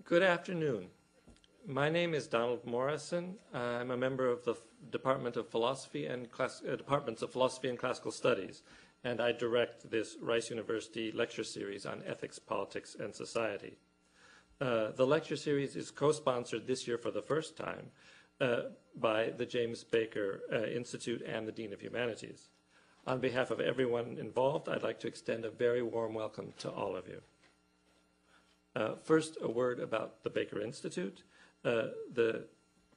Good afternoon. My name is Donald Morrison. I'm a member of the Department of Philosophy and Departments of Philosophy and Classical Studies, and I direct this Rice University lecture series on ethics, politics, and society. The lecture series is co-sponsored this year for the first time by the James Baker Institute and the Dean of Humanities. On behalf of everyone involved, I'd like to extend a very warm welcome to all of you. First, a word about the Baker Institute. The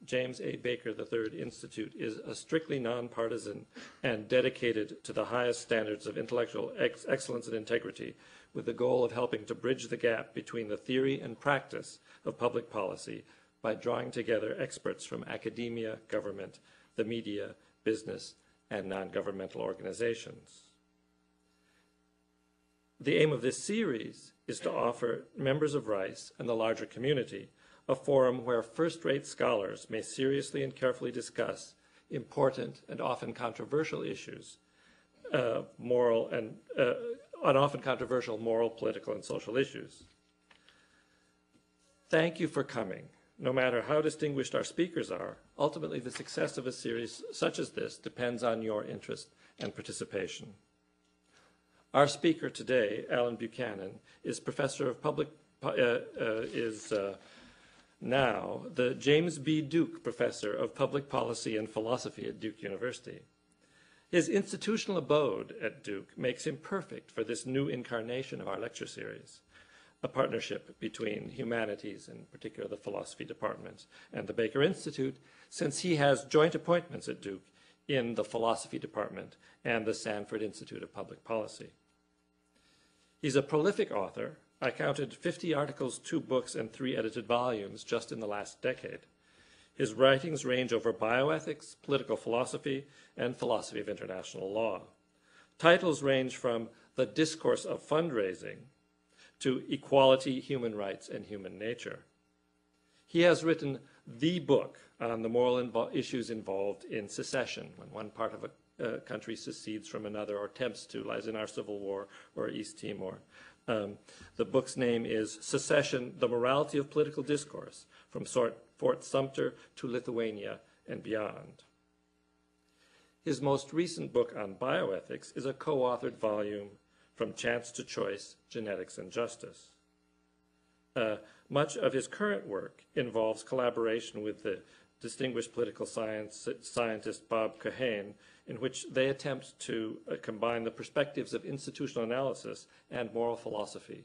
James A. Baker III Institute is a strictly nonpartisan and dedicated to the highest standards of intellectual excellence and integrity, with the goal of helping to bridge the gap between the theory and practice of public policy by drawing together experts from academia, government, the media, business, and non-governmental organizations. The aim of this series is to offer members of Rice and the larger community a forum where first-rate scholars may seriously and carefully discuss important and often controversial issues, often controversial moral, political, and social issues. Thank you for coming. No matter how distinguished our speakers are, ultimately the success of a series such as this depends on your interest and participation. Our speaker today, Alan Buchanan, is professor of now the James B. Duke Professor of Public Policy and Philosophy at Duke University. His institutional abode at Duke makes him perfect for this new incarnation of our lecture series, a partnership between humanities, in particular the philosophy department, and the Baker Institute, since he has joint appointments at Duke in the philosophy department and the Sanford Institute of Public Policy. He's a prolific author. I counted 50 articles, 2 books, and 3 edited volumes just in the last decade. His writings range over bioethics, political philosophy, and philosophy of international law. Titles range from The Discourse of Fundraising to Equality, Human Rights, and Human Nature. He has written the book on the moral issues involved in secession, when one part of a country secedes from another or attempts to, as in our Civil War or East Timor. The book's name is Secession, The Morality of Political Discourse, from Fort Sumter to Lithuania and Beyond. His most recent book on bioethics is a co-authored volume, From Chance to Choice, Genetics and Justice. Much of his current work involves collaboration with the distinguished political scientist Bob Keohane, in which they attempt to combine the perspectives of institutional analysis and moral philosophy,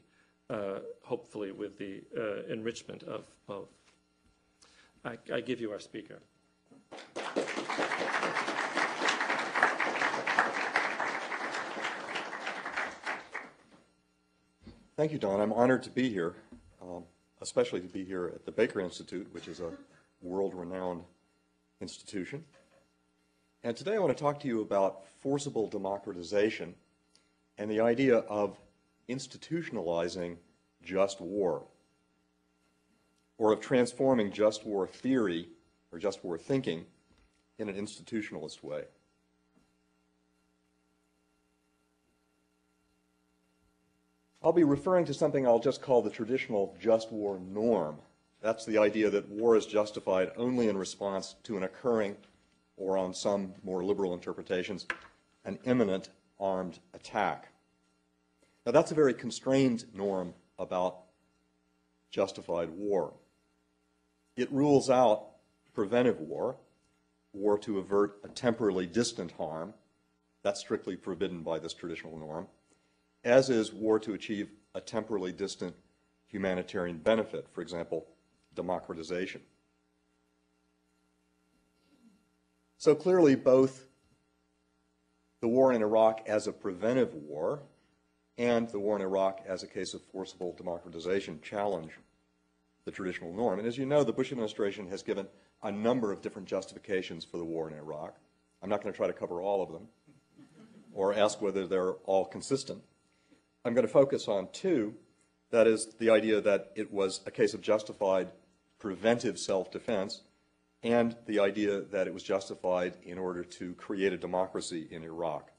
hopefully with the enrichment of both. I give you our speaker. Thank you, Don. I'm honored to be here, especially to be here at the Baker Institute, which is a world-renowned institution. And today I want to talk to you about forcible democratization and the idea of institutionalizing just war, or of transforming just war theory or just war thinking in an institutionalist way. I'll be referring to something I'll just call the traditional just war norm. That's the idea that war is justified only in response to an occurring, or on some more liberal interpretations, an imminent armed attack. Now that's a very constrained norm about justified war. It rules out preventive war, war to avert a temporally distant harm. That's strictly forbidden by this traditional norm, as is war to achieve a temporally distant humanitarian benefit, for example, democratization. So clearly both the war in Iraq as a preventive war and the war in Iraq as a case of forcible democratization challenge the traditional norm. And as you know, the Bush administration has given a number of different justifications for the war in Iraq. I'm not going to try to cover all of them or ask whether they're all consistent. I'm going to focus on 2. That is the idea that it was a case of justified preventive self-defense, and the idea that it was justified in order to create a democracy in Iraq.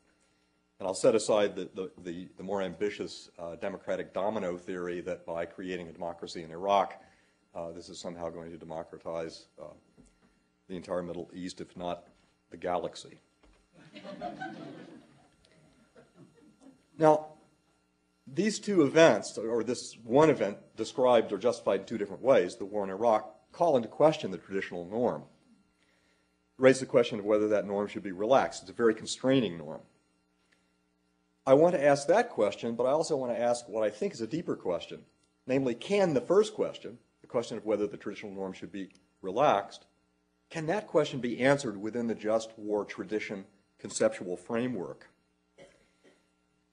And I'll set aside the more ambitious democratic domino theory that by creating a democracy in Iraq, this is somehow going to democratize the entire Middle East, if not the galaxy. Now, these two events, or this one event described or justified in two different ways, the war in Iraq, call into question the traditional norm. Raise the question of whether that norm should be relaxed. It's a very constraining norm. I want to ask that question, but I also want to ask what I think is a deeper question. Namely, can the first question, the question of whether the traditional norm should be relaxed, can that question be answered within the just war tradition conceptual framework?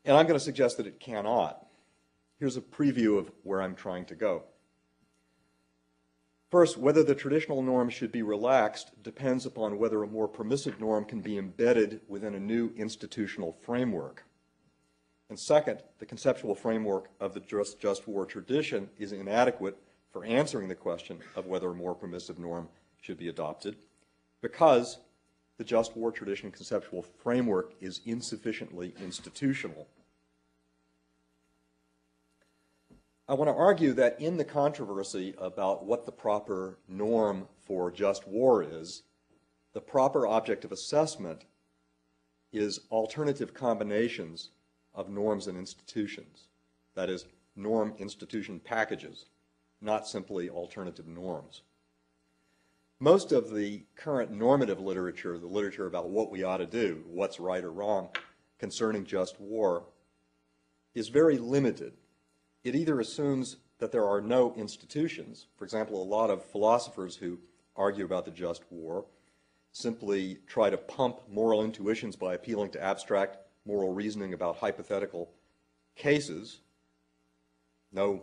And I'm going to suggest that it cannot. Here's a preview of where I'm trying to go. First, whether the traditional norm should be relaxed depends upon whether a more permissive norm can be embedded within a new institutional framework. And second, the conceptual framework of the just war tradition is inadequate for answering the question of whether a more permissive norm should be adopted, because the just war tradition conceptual framework is insufficiently institutional. I want to argue that in the controversy about what the proper norm for just war is, the proper object of assessment is alternative combinations of norms and institutions. That is, norm-institution packages, not simply alternative norms. Most of the current normative literature, the literature about what we ought to do, what's right or wrong concerning just war, is very limited. It either assumes that there are no institutions. For example, a lot of philosophers who argue about the just war simply try to pump moral intuitions by appealing to abstract moral reasoning about hypothetical cases, no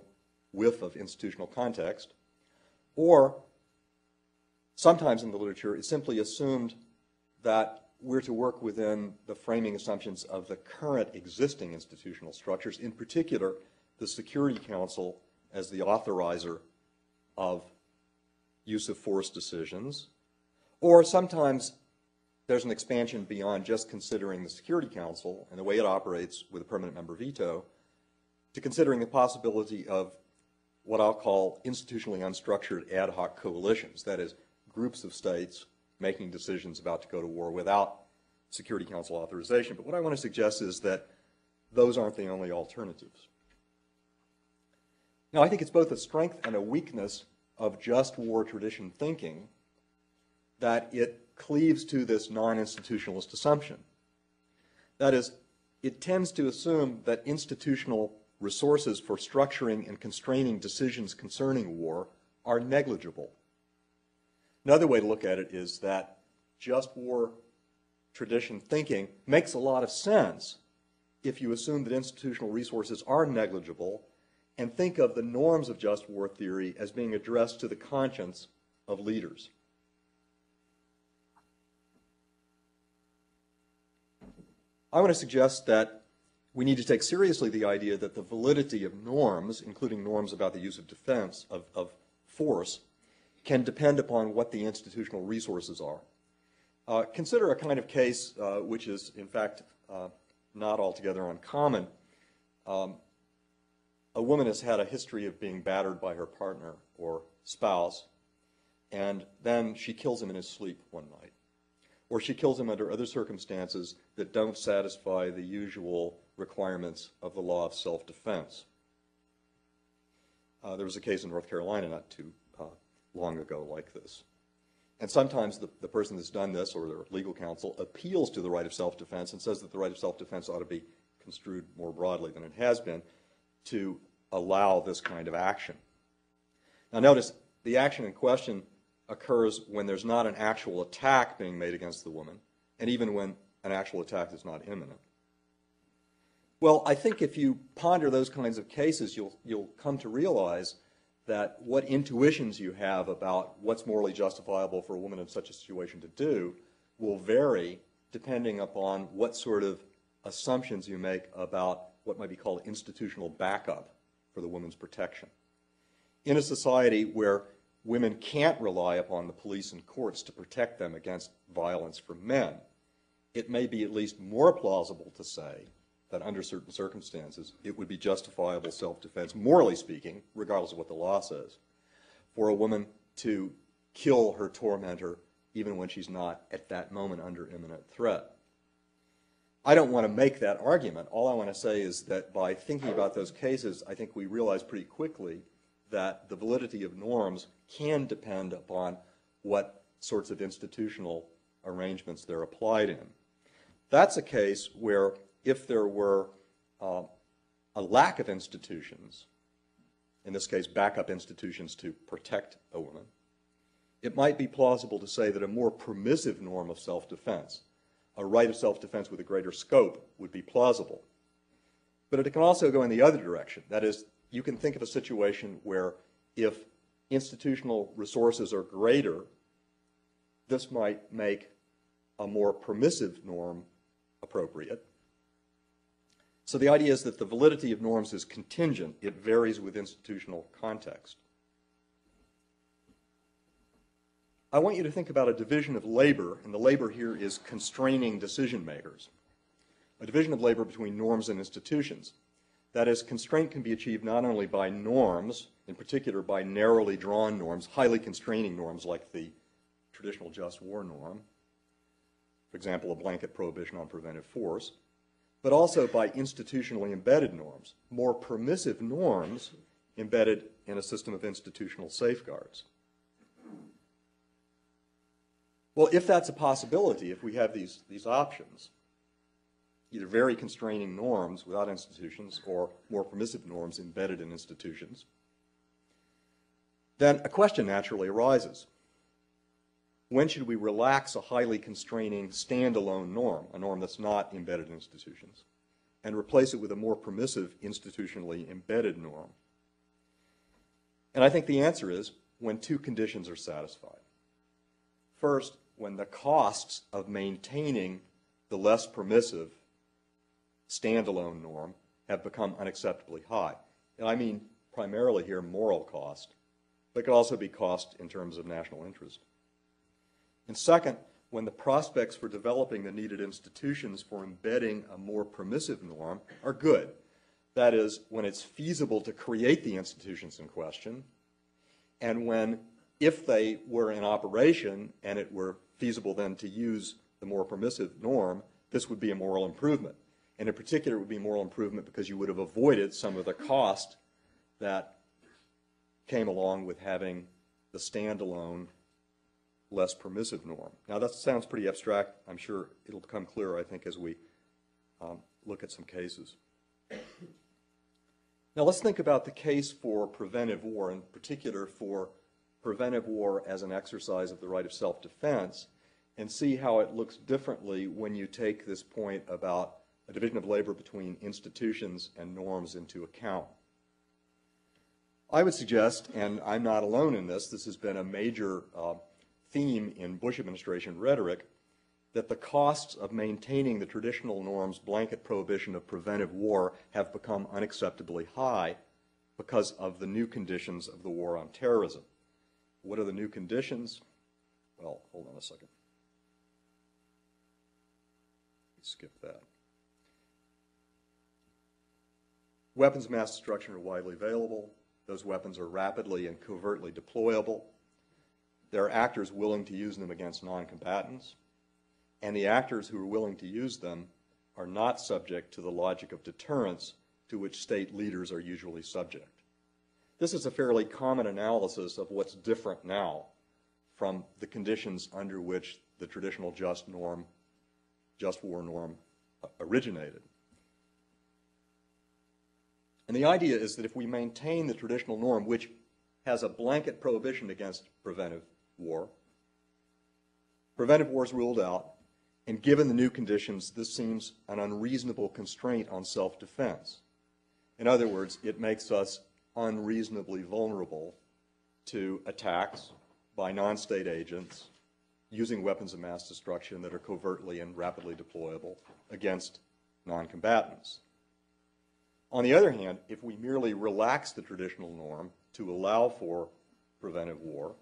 whiff of institutional context, or sometimes in the literature it's simply assumed that we're to work within the framing assumptions of the current existing institutional structures, in particular the Security Council as the authorizer of use of force decisions, or sometimes there's an expansion beyond just considering the Security Council and the way it operates with a permanent member veto to considering the possibility of what I'll call institutionally unstructured ad hoc coalitions, that is, groups of states making decisions about to go to war without Security Council authorization. But what I want to suggest is that those aren't the only alternatives. Now, I think it's both a strength and a weakness of just war tradition thinking that it cleaves to this non-institutionalist assumption. That is, it tends to assume that institutional resources for structuring and constraining decisions concerning war are negligible. Another way to look at it is that just war tradition thinking makes a lot of sense if you assume that institutional resources are negligible and think of the norms of just war theory as being addressed to the conscience of leaders. I want to suggest that we need to take seriously the idea that the validity of norms, including norms about the use of defense, of force, can depend upon what the institutional resources are. Consider a kind of case which is, in fact, not altogether uncommon. A woman has had a history of being battered by her partner or spouse, and then she kills him in his sleep one night. Or she kills him under other circumstances that don't satisfy the usual requirements of the law of self-defense. There was a case in North Carolina not too long ago like this. And sometimes the person that's done this, or their legal counsel, appeals to the right of self-defense and says that the right of self-defense ought to be construed more broadly than it has been to allow this kind of action. Now notice, the action in question occurs when there's not an actual attack being made against the woman, and even when an actual attack is not imminent. Well, I think if you ponder those kinds of cases, you'll come to realize that what intuitions you have about what's morally justifiable for a woman in such a situation to do will vary depending upon what sort of assumptions you make about what might be called institutional backup for the woman's protection. In a society where women can't rely upon the police and courts to protect them against violence from men, it may be at least more plausible to say that under certain circumstances it would be justifiable self-defense, morally speaking, regardless of what the law says, for a woman to kill her tormentor even when she's not at that moment under imminent threat. I don't want to make that argument. All I want to say is that by thinking about those cases, I think we realize pretty quickly that the validity of norms can depend upon what sorts of institutional arrangements they're applied in. That's a case where if there were a lack of institutions, in this case backup institutions to protect a woman, it might be plausible to say that a more permissive norm of self-defense, a right of self-defense with a greater scope, would be plausible. But it can also go in the other direction. That is, you can think of a situation where if institutional resources are greater, this might make a more permissive norm appropriate. So the idea is that the validity of norms is contingent. It varies with institutional context. I want you to think about a division of labor, and the labor here is constraining decision makers. A division of labor between norms and institutions. That is, constraint can be achieved not only by norms, in particular by narrowly drawn norms, highly constraining norms like the traditional just war norm, for example, a blanket prohibition on preventive force, but also by institutionally embedded norms, more permissive norms embedded in a system of institutional safeguards. Well, if that's a possibility, if we have these options, either very constraining norms without institutions or more permissive norms embedded in institutions, then a question naturally arises. When should we relax a highly constraining standalone norm, a norm that's not embedded in institutions, and replace it with a more permissive institutionally embedded norm? And I think the answer is when two conditions are satisfied. First, when the costs of maintaining the less permissive standalone norm have become unacceptably high. And I mean primarily here moral cost, but it could also be cost in terms of national interest. And second, when the prospects for developing the needed institutions for embedding a more permissive norm are good. That is, when it's feasible to create the institutions in question, and when, if they were in operation and it were feasible then to use the more permissive norm, this would be a moral improvement. And in particular, it would be a moral improvement because you would have avoided some of the cost that came along with having the standalone, less permissive norm. Now, that sounds pretty abstract. I'm sure it'll become clearer, I think, as we look at some cases. Now, let's think about the case for preventive war, in particular for preventive war as an exercise of the right of self-defense, and see how it looks differently when you take this point about a division of labor between institutions and norms into account. I would suggest, and I'm not alone in this has been a major theme in Bush administration rhetoric, that the costs of maintaining the traditional norms blanket prohibition of preventive war have become unacceptably high because of the new conditions of the war on terrorism. What are the new conditions? Well, hold on a second. Skip that. Weapons of mass destruction are widely available. Those weapons are rapidly and covertly deployable. There are actors willing to use them against non-combatants. And the actors who are willing to use them are not subject to the logic of deterrence to which state leaders are usually subject. This is a fairly common analysis of what's different now from the conditions under which the traditional just war norm originated. And the idea is that if we maintain the traditional norm, which has a blanket prohibition against preventive war is ruled out, and given the new conditions, this seems an unreasonable constraint on self-defense. In other words, it makes us unreasonably vulnerable to attacks by non-state agents using weapons of mass destruction that are covertly and rapidly deployable against non-combatants. On the other hand, if we merely relax the traditional norm to allow for preventive war,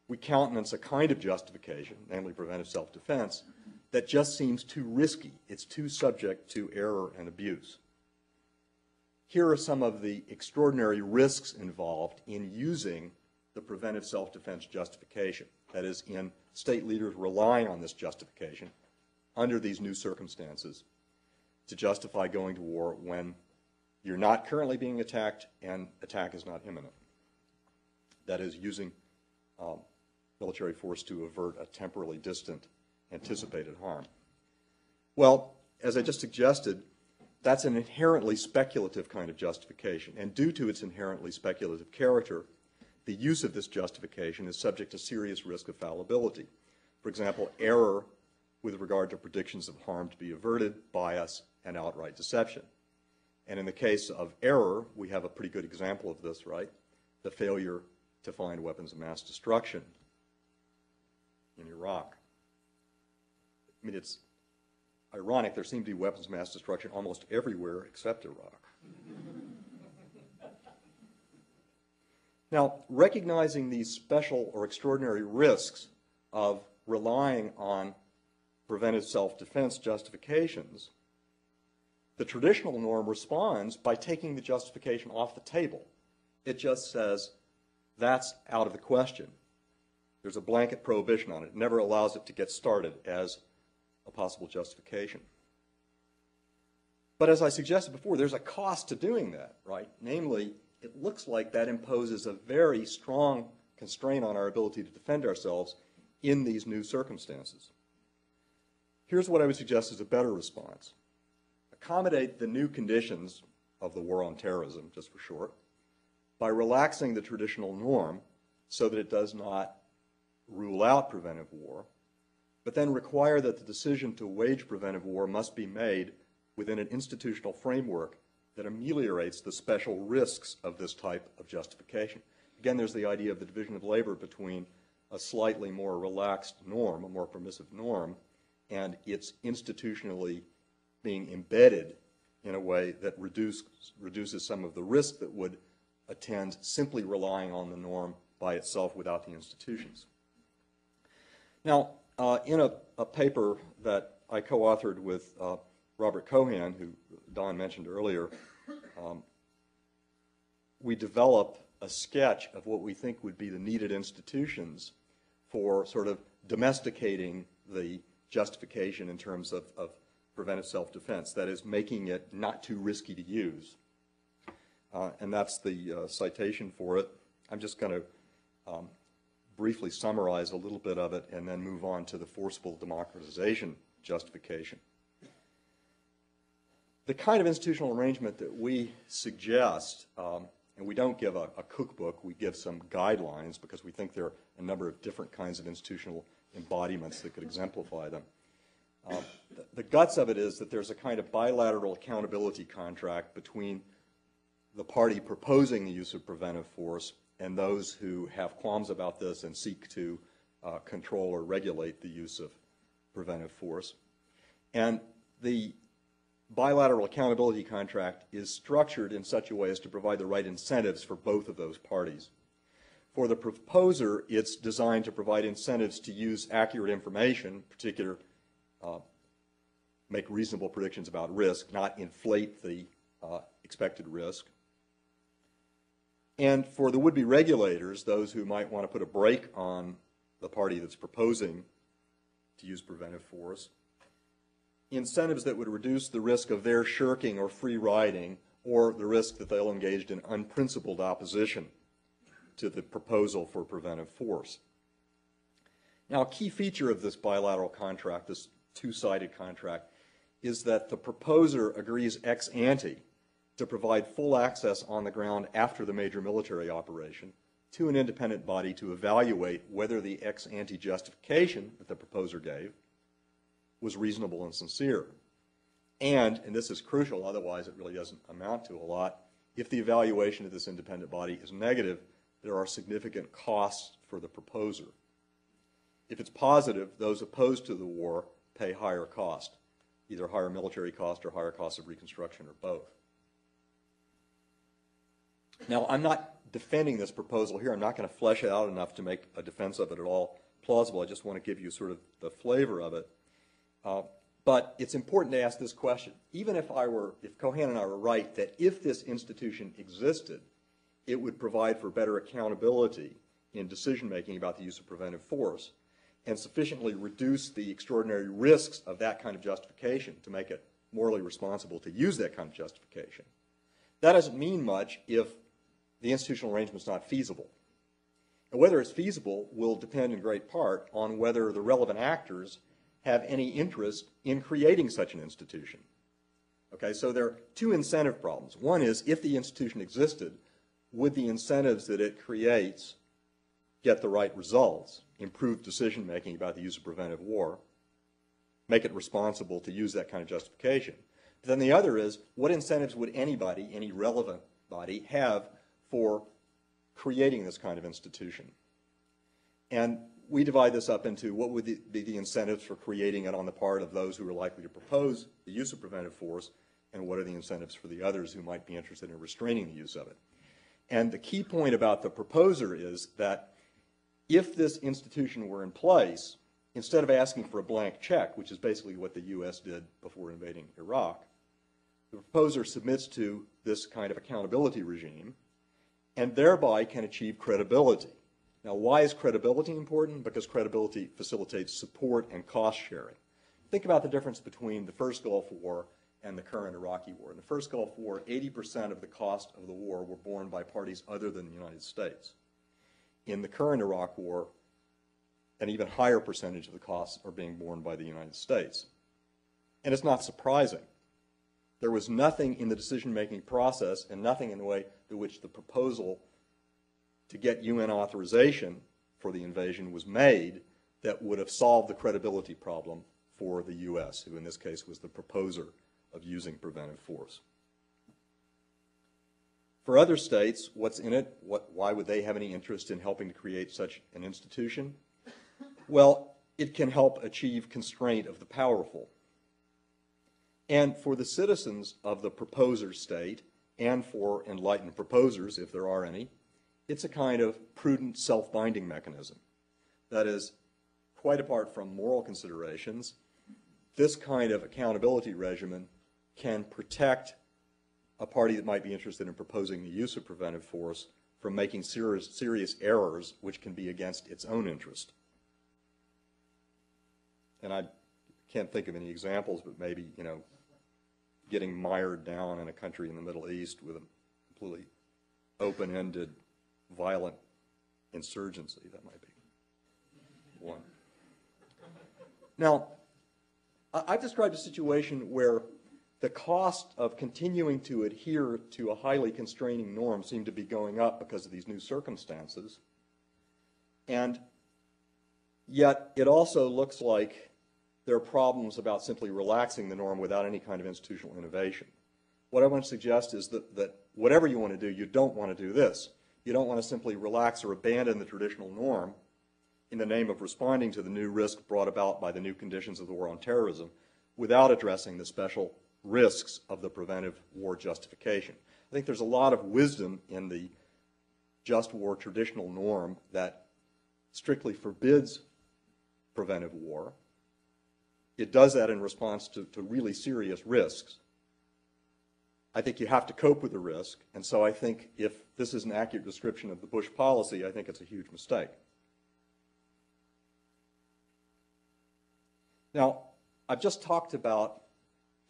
we countenance a kind of justification, namely preventive self-defense, that just seems too risky. It's too subject to error and abuse. Here are some of the extraordinary risks involved in using the preventive self-defense justification. That is, in state leaders relying on this justification under these new circumstances to justify going to war when you're not currently being attacked and attack is not imminent. That is, using military force to avert a temporally distant anticipated harm. Well, as I just suggested, that's an inherently speculative kind of justification, and due to its inherently speculative character, the use of this justification is subject to serious risk of fallibility. For example, error with regard to predictions of harm to be averted, bias, and outright deception. And in the case of error, we have a pretty good example of this, right? The failure to find weapons of mass destruction in Iraq. I mean, it's ironic, there seem to be weapons of mass destruction almost everywhere except Iraq. Now, recognizing these special or extraordinary risks of relying on preventive self-defense justifications, the traditional norm responds by taking the justification off the table. It just says, that's out of the question. There's a blanket prohibition on it. It never allows it to get started as a possible justification. But as I suggested before, there's a cost to doing that, right? Namely, it looks like that imposes a very strong constraint on our ability to defend ourselves in these new circumstances. Here's what I would suggest is a better response. Accommodate the new conditions of the war on terrorism, just for short, by relaxing the traditional norm so that it does not rule out preventive war, but then require that the decision to wage preventive war must be made within an institutional framework that ameliorates the special risks of this type of justification. Again, there's the idea of the division of labor between a slightly more relaxed norm, a more permissive norm, and it's institutionally being embedded in a way that reduces some of the risk that would attend simply relying on the norm by itself without the institutions. Now, in a paper that I co-authored with Robert Cohan, who Don mentioned earlier, we develop a sketch of what we think would be the needed institutions for sort of domesticating the justification in terms of preventive self-defense, that is, making it not too risky to use. And that's the citation for it. I'm just going to briefly summarize a little bit of it and then move on to the forcible democratization justification. The kind of institutional arrangement that we suggest, and we don't give a cookbook, we give some guidelines because we think there are a number of different kinds of institutional embodiments that could exemplify them. The guts of it is that there's a kind of bilateral accountability contract between the party proposing the use of preventive force and those who have qualms about this and seek to control or regulate the use of preventive force. And the bilateral accountability contract is structured in such a way as to provide the right incentives for both of those parties. For the proposer, it's designed to provide incentives to use accurate information, in particular, make reasonable predictions about risk, not inflate the expected risk. And for the would-be regulators, those who might want to put a brake on the party that's proposing to use preventive force, incentives that would reduce the risk of their shirking or free riding or the risk that they'll engage in unprincipled opposition to the proposal for preventive force. Now, a key feature of this bilateral contract, this two-sided contract, is that the proposer agrees ex ante to provide full access on the ground after the major military operation to an independent body to evaluate whether the ex ante justification that the proposer gave was reasonable and sincere. And this is crucial, otherwise it really doesn't amount to a lot, if the evaluation of this independent body is negative, there are significant costs for the proposer. If it's positive, those opposed to the war pay higher cost, either higher military cost or higher cost of reconstruction or both. Now, I'm not defending this proposal here. I'm not going to flesh it out enough to make a defense of it at all plausible. I just want to give you sort of the flavor of it. But it's important to ask this question. Even if Cohan and I were right that if this institution existed, it would provide for better accountability in decision-making about the use of preventive force and sufficiently reduce the extraordinary risks of that kind of justification to make it morally responsible to use that kind of justification. That doesn't mean much if the institutional arrangement is not feasible. And whether it's feasible will depend in great part on whether the relevant actors have any interest in creating such an institution. Okay, so there are two incentive problems. One is, if the institution existed, would the incentives that it creates get the right results, improve decision-making about the use of preventive war, make it responsible to use that kind of justification? But then the other is, what incentives would anybody, any relevant body, have for creating this kind of institution? And we divide this up into what would be the incentives for creating it on the part of those who are likely to propose the use of preventive force, and what are the incentives for the others who might be interested in restraining the use of it. And the key point about the proposer is that if this institution were in place, instead of asking for a blank check, which is basically what the U.S. did before invading Iraq, the proposer submits to this kind of accountability regime and thereby can achieve credibility. Now, why is credibility important? Because credibility facilitates support and cost sharing. Think about the difference between the first Gulf War and the current Iraqi war. In the first Gulf War, 80% of the cost of the war were borne by parties other than the United States. In the current Iraq war, an even higher percentage of the costs are being borne by the United States. And it's not surprising. There was nothing in the decision-making process and nothing in the way in which the proposal to get UN authorization for the invasion was made that would have solved the credibility problem for the U.S., who in this case was the proposer of using preventive force. For other states, what's in it? Why would they have any interest in helping to create such an institution? Well, it can help achieve constraint of the powerful. And for the citizens of the proposer state, and for enlightened proposers, if there are any, it's a kind of prudent self-binding mechanism. That is, quite apart from moral considerations, this kind of accountability regimen can protect a party that might be interested in proposing the use of preventive force from making serious errors which can be against its own interest. And I can't think of any examples, but maybe, getting mired down in a country in the Middle East with a completely open-ended, violent insurgency. That might be one. Now, I've described a situation where the cost of continuing to adhere to a highly constraining norm seemed to be going up because of these new circumstances. And yet it also looks like there are problems about simply relaxing the norm without any kind of institutional innovation. What I want to suggest is that whatever you want to do, you don't want to do this. You don't want to simply relax or abandon the traditional norm in the name of responding to the new risk brought about by the new conditions of the war on terrorism without addressing the special risks of the preventive war justification. I think there's a lot of wisdom in the just war traditional norm that strictly forbids preventive war. It does that in response to really serious risks. I think you have to cope with the risk, and so I think if this is an accurate description of the Bush policy, I think it's a huge mistake. Now, I've just talked about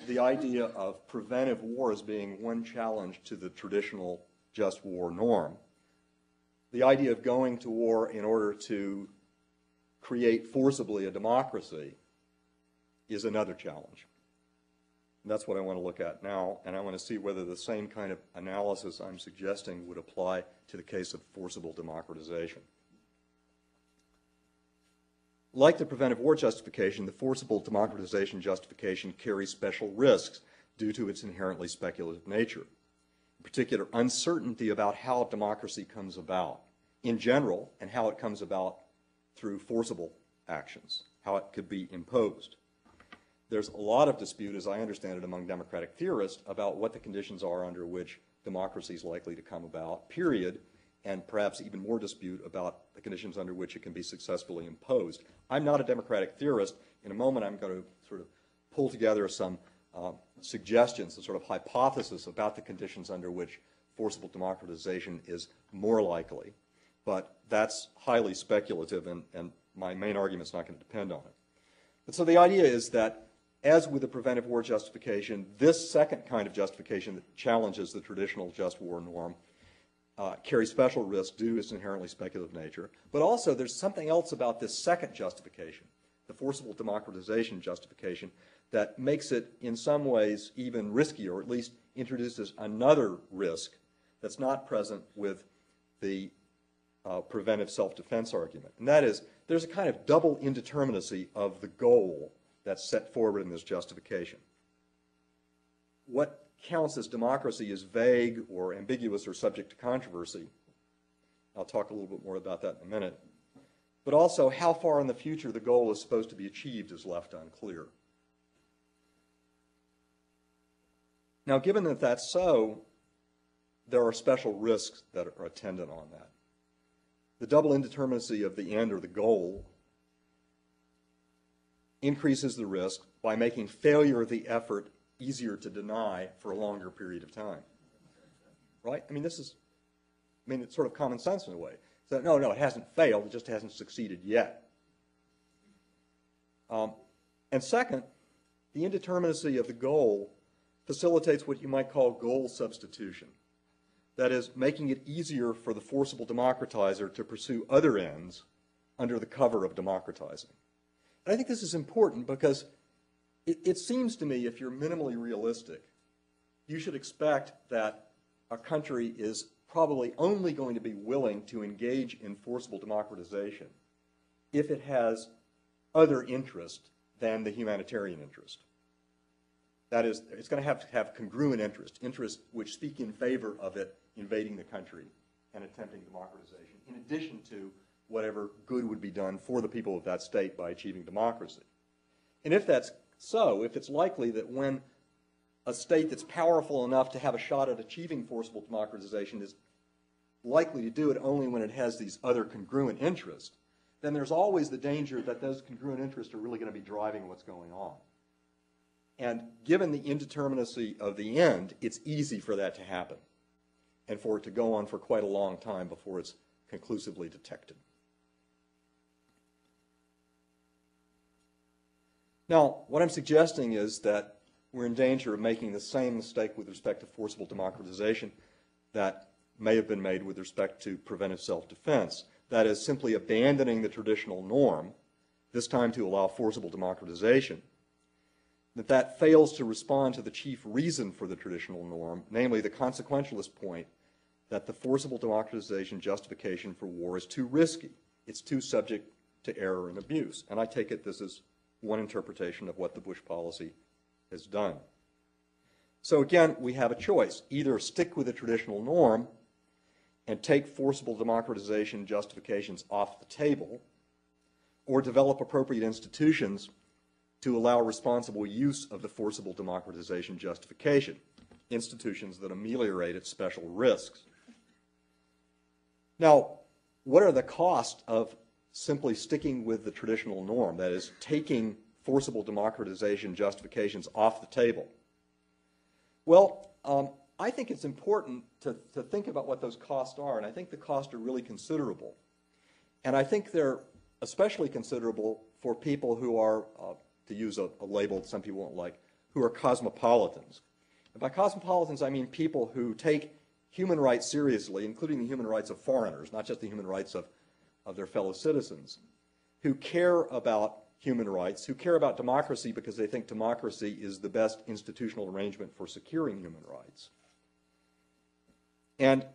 the idea of preventive war as being one challenge to the traditional just war norm. The idea of going to war in order to create forcibly a democracy is another challenge. And that's what I want to look at now, and I want to see whether the same kind of analysis I'm suggesting would apply to the case of forcible democratization. Like the preventive war justification, the forcible democratization justification carries special risks due to its inherently speculative nature. In particular, uncertainty about how democracy comes about in general and how it comes about through forcible actions, how it could be imposed. There's a lot of dispute, as I understand it, among democratic theorists about what the conditions are under which democracy is likely to come about, period, and perhaps even more dispute about the conditions under which it can be successfully imposed. I'm not a democratic theorist. In a moment, I'm going to sort of pull together some suggestions, a sort of hypothesis about the conditions under which forcible democratization is more likely. but that's highly speculative, and my main argument is not going to depend on it. But so the idea is that, as with the preventive war justification, this second kind of justification that challenges the traditional just war norm carries special risk due to its inherently speculative nature. But also there's something else about this second justification, the forcible democratization justification, that makes it in some ways even riskier, or at least introduces another risk that's not present with the preventive self-defense argument. And that is, there's a kind of double indeterminacy of the goal that's set forward in this justification. What counts as democracy is vague or ambiguous or subject to controversy. I'll talk a little bit more about that in a minute. But also, how far in the future the goal is supposed to be achieved is left unclear. Now, given that that's so, there are special risks that are attendant on that. The double indeterminacy of the end or the goal increases the risk by making failure of the effort easier to deny for a longer period of time. Right? I mean, it's sort of common sense in a way. So, no, it hasn't failed, it just hasn't succeeded yet. And second, the indeterminacy of the goal facilitates what you might call goal substitution. That is, making it easier for the forcible democratizer to pursue other ends under the cover of democratizing. And I think this is important because it seems to me, if you're minimally realistic, you should expect that a country is probably only going to be willing to engage in forcible democratization if it has other interest than the humanitarian interest. That is, it's going to have congruent interests which speak in favor of it invading the country and attempting democratization, in addition to whatever good would be done for the people of that state by achieving democracy. And if that's so, if it's likely that when a state that's powerful enough to have a shot at achieving forcible democratization is likely to do it only when it has these other congruent interests, then there's always the danger that those congruent interests are really going to be driving what's going on. And given the indeterminacy of the end, it's easy for that to happen and for it to go on for quite a long time before it's conclusively detected. Now, what I'm suggesting is that we're in danger of making the same mistake with respect to forcible democratization that may have been made with respect to preventive self-defense. That is, simply abandoning the traditional norm, this time to allow forcible democratization, that fails to respond to the chief reason for the traditional norm, namely the consequentialist point that the forcible democratization justification for war is too risky. It's too subject to error and abuse. And I take it this is one interpretation of what the Bush policy has done. So again, we have a choice. Either stick with the traditional norm and take forcible democratization justifications off the table, or develop appropriate institutions to allow responsible use of the forcible democratization justification, institutions that ameliorate its special risks. Now, what are the costs of simply sticking with the traditional norm, that is, taking forcible democratization justifications off the table? Well, I think it's important to think about what those costs are, and I think the costs are really considerable. And I think they're especially considerable for people who are, to use a label that some people won't like, who are cosmopolitans. And by cosmopolitans, I mean people who take human rights seriously, including the human rights of foreigners, not just the human rights of their fellow citizens, who care about human rights, who care about democracy because they think democracy is the best institutional arrangement for securing human rights, and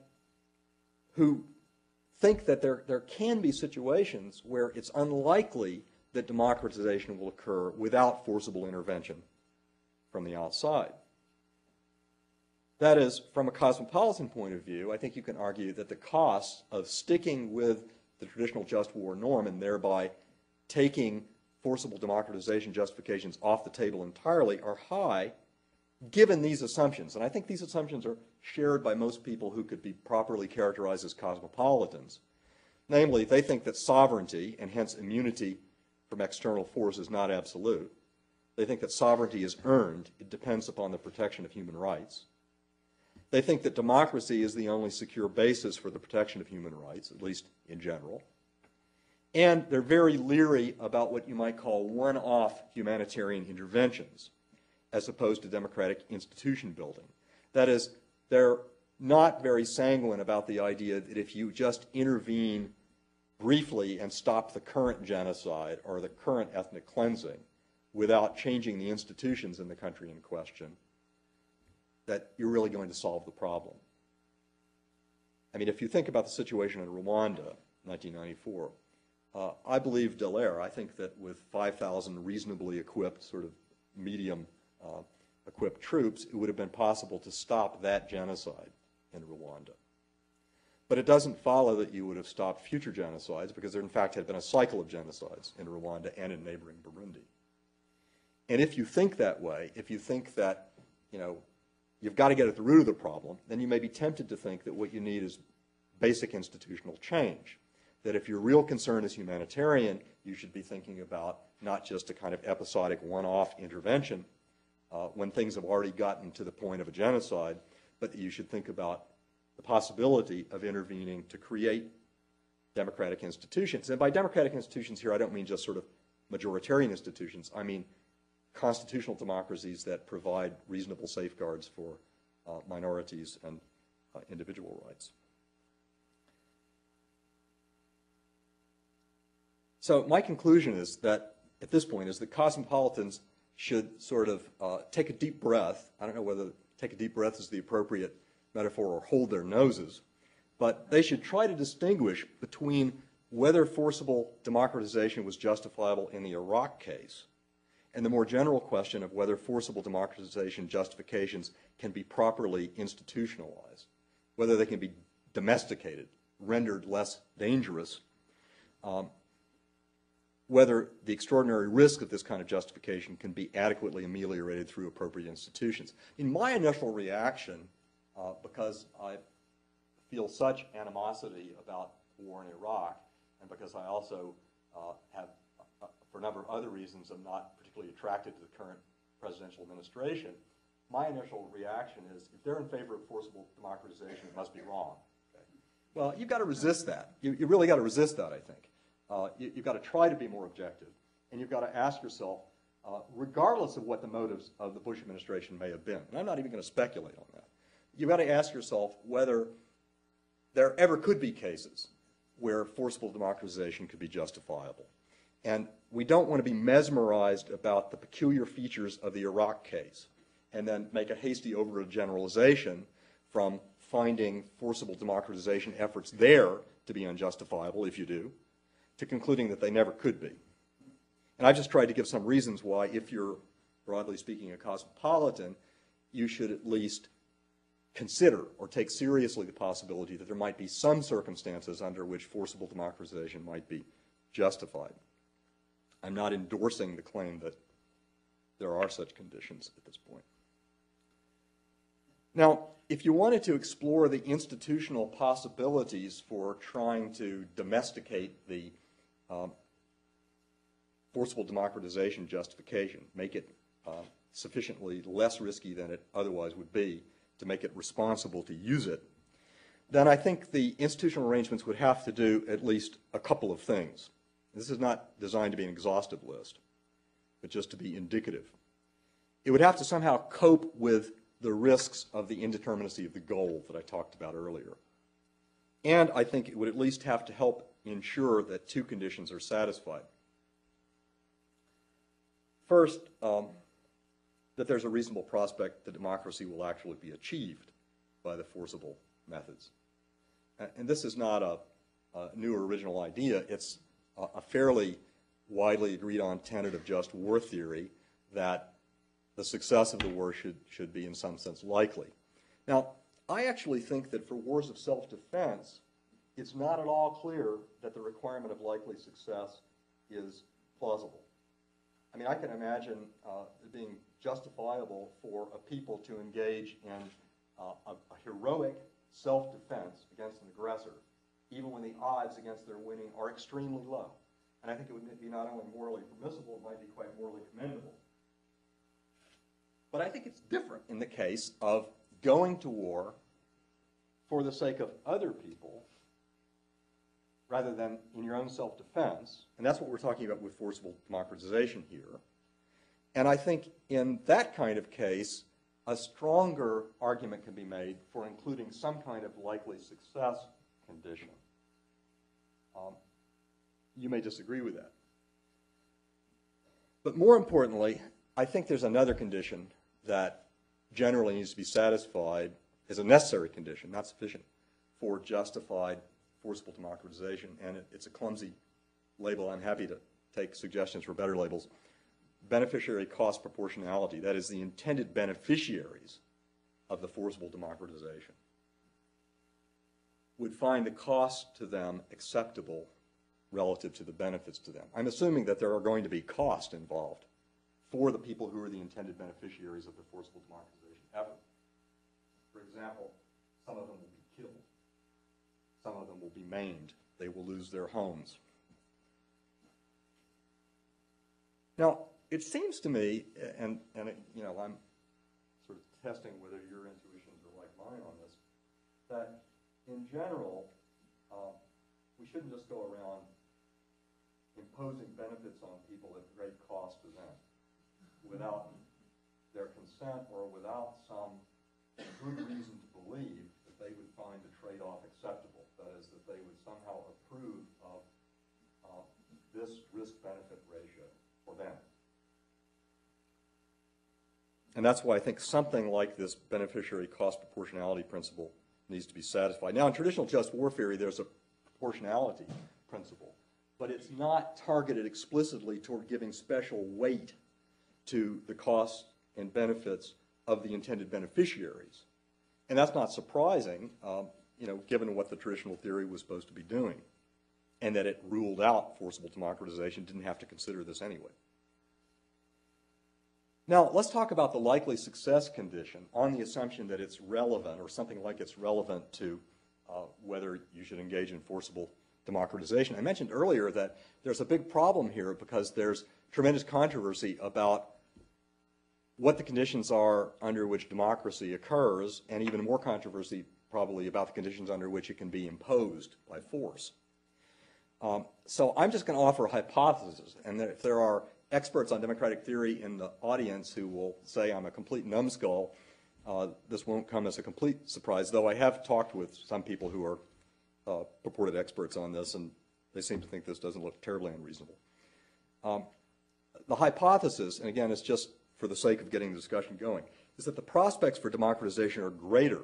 who think that there can be situations where it's unlikely that democratization will occur without forcible intervention from the outside. That is, from a cosmopolitan point of view, I think you can argue that the costs of sticking with the traditional just war norm and thereby taking forcible democratization justifications off the table entirely are high, given these assumptions. And I think these assumptions are shared by most people who could be properly characterized as cosmopolitans. Namely, they think that sovereignty, and hence immunity from external force, is not absolute. They think that sovereignty is earned. It depends upon the protection of human rights. They think that democracy is the only secure basis for the protection of human rights, at least in general. And they're very leery about what you might call one-off humanitarian interventions, as opposed to democratic institution building. That is, they're not very sanguine about the idea that if you just intervene briefly and stop the current genocide or the current ethnic cleansing without changing the institutions in the country in question, that you're really going to solve the problem. I mean, if you think about the situation in Rwanda, 1994, I believe Dallaire. I think that with 5,000 reasonably equipped, sort of medium equipped troops, it would have been possible to stop that genocide in Rwanda. But it doesn't follow that you would have stopped future genocides, because there in fact had been a cycle of genocides in Rwanda and in neighboring Burundi. And if you think that way, if you think that, you've got to get at the root of the problem, then you may be tempted to think that what you need is basic institutional change. That if your real concern is humanitarian, you should be thinking about not just a kind of episodic one-off intervention when things have already gotten to the point of a genocide, but that you should think about the possibility of intervening to create democratic institutions. And by democratic institutions here, I don't mean just sort of majoritarian institutions. I mean constitutional democracies that provide reasonable safeguards for minorities and individual rights. So my conclusion is that, at this point, is that cosmopolitans should sort of take a deep breath. I don't know whether take a deep breath is the appropriate metaphor or hold their noses, but they should try to distinguish between whether forcible democratization was justifiable in the Iraq case and the more general question of whether forcible democratization justifications can be properly institutionalized, whether they can be domesticated, rendered less dangerous, whether the extraordinary risk of this kind of justification can be adequately ameliorated through appropriate institutions. In my initial reaction, because I feel such animosity about the war in Iraq, and because I also have, for a number of other reasons, I'm not particularly attracted to the current presidential administration, my initial reaction is, if they're in favor of forcible democratization, it must be wrong. Okay? Well, you've got to resist that. You really got to resist that, I think. You've got to try to be more objective, and you've got to ask yourself, regardless of what the motives of the Bush administration may have been, and I'm not even going to speculate on that, you've got to ask yourself whether there ever could be cases where forcible democratization could be justifiable. And we don't want to be mesmerized about the peculiar features of the Iraq case and then make a hasty overgeneralization from finding forcible democratization efforts there to be unjustifiable, if you do, to concluding that they never could be. And I've just tried to give some reasons why, if you're, broadly speaking, a cosmopolitan, you should at least consider or take seriously the possibility that there might be some circumstances under which forcible democratization might be justified. I'm not endorsing the claim that there are such conditions at this point. Now, if you wanted to explore the institutional possibilities for trying to domesticate the forcible democratization justification, make it sufficiently less risky than it otherwise would be to make it responsible to use it, then I think the institutional arrangements would have to do at least a couple of things. This is not designed to be an exhaustive list, but just to be indicative. It would have to somehow cope with the risks of the indeterminacy of the goal that I talked about earlier. And I think it would at least have to help ensure that two conditions are satisfied. First, that there's a reasonable prospect that democracy will actually be achieved by the forcible methods. And this is not a new or original idea. It's a fairly widely agreed on tenet of just war theory that the success of the war should be in some sense likely. Now, I actually think that for wars of self-defense, it's not at all clear that the requirement of likely success is plausible. I mean, I can imagine it being justifiable for a people to engage in a heroic self-defense against an aggressor, even when the odds against their winning are extremely low. And I think it would be not only morally permissible, it might be quite morally commendable. But I think it's different in the case of going to war for the sake of other people rather than in your own self-defense. And that's what we're talking about with forcible democratization here. And I think in that kind of case, a stronger argument can be made for including some kind of likely success condition. You may disagree with that. But more importantly, I think there's another condition that generally needs to be satisfied as a necessary condition, not sufficient, for justified forcible democratization. And it's a clumsy label. I'm happy to take suggestions for better labels. Beneficiary cost proportionality, that is, the intended beneficiaries of the forcible democratization, would find the cost to them acceptable relative to the benefits to them. I'm assuming that there are going to be costs involved for the people who are the intended beneficiaries of the forcible democratization effort. For example, some of them will be killed. Some of them will be maimed. They will lose their homes. Now, it seems to me, and you know, I'm sort of testing whether your intuitions are like mine on this, that in general, we shouldn't just go around imposing benefits on people at great cost to them without their consent or without some good reason to believe that they would find the trade-off acceptable. That is, that they would somehow approve of this risk-benefit ratio for them. And that's why I think something like this beneficiary cost proportionality principle needs to be satisfied. Now, in traditional just war theory, there's a proportionality principle, but it's not targeted explicitly toward giving special weight to the costs and benefits of the intended beneficiaries. And that's not surprising, you know, given what the traditional theory was supposed to be doing, and that it ruled out forcible democratization, didn't have to consider this anyway. Now, let's talk about the likely success condition on the assumption that it's relevant, or something like it's relevant to whether you should engage in forcible democratization. I mentioned earlier that there's a big problem here because there's tremendous controversy about what the conditions are under which democracy occurs, and even more controversy probably about the conditions under which it can be imposed by force. So I'm just going to offer a hypothesis, and that if there are experts on democratic theory in the audience who will say I'm a complete numbskull, this won't come as a complete surprise, though I have talked with some people who are purported experts on this, and they seem to think this doesn't look terribly unreasonable. The hypothesis, and again it's just for the sake of getting the discussion going, is that the prospects for democratization are greater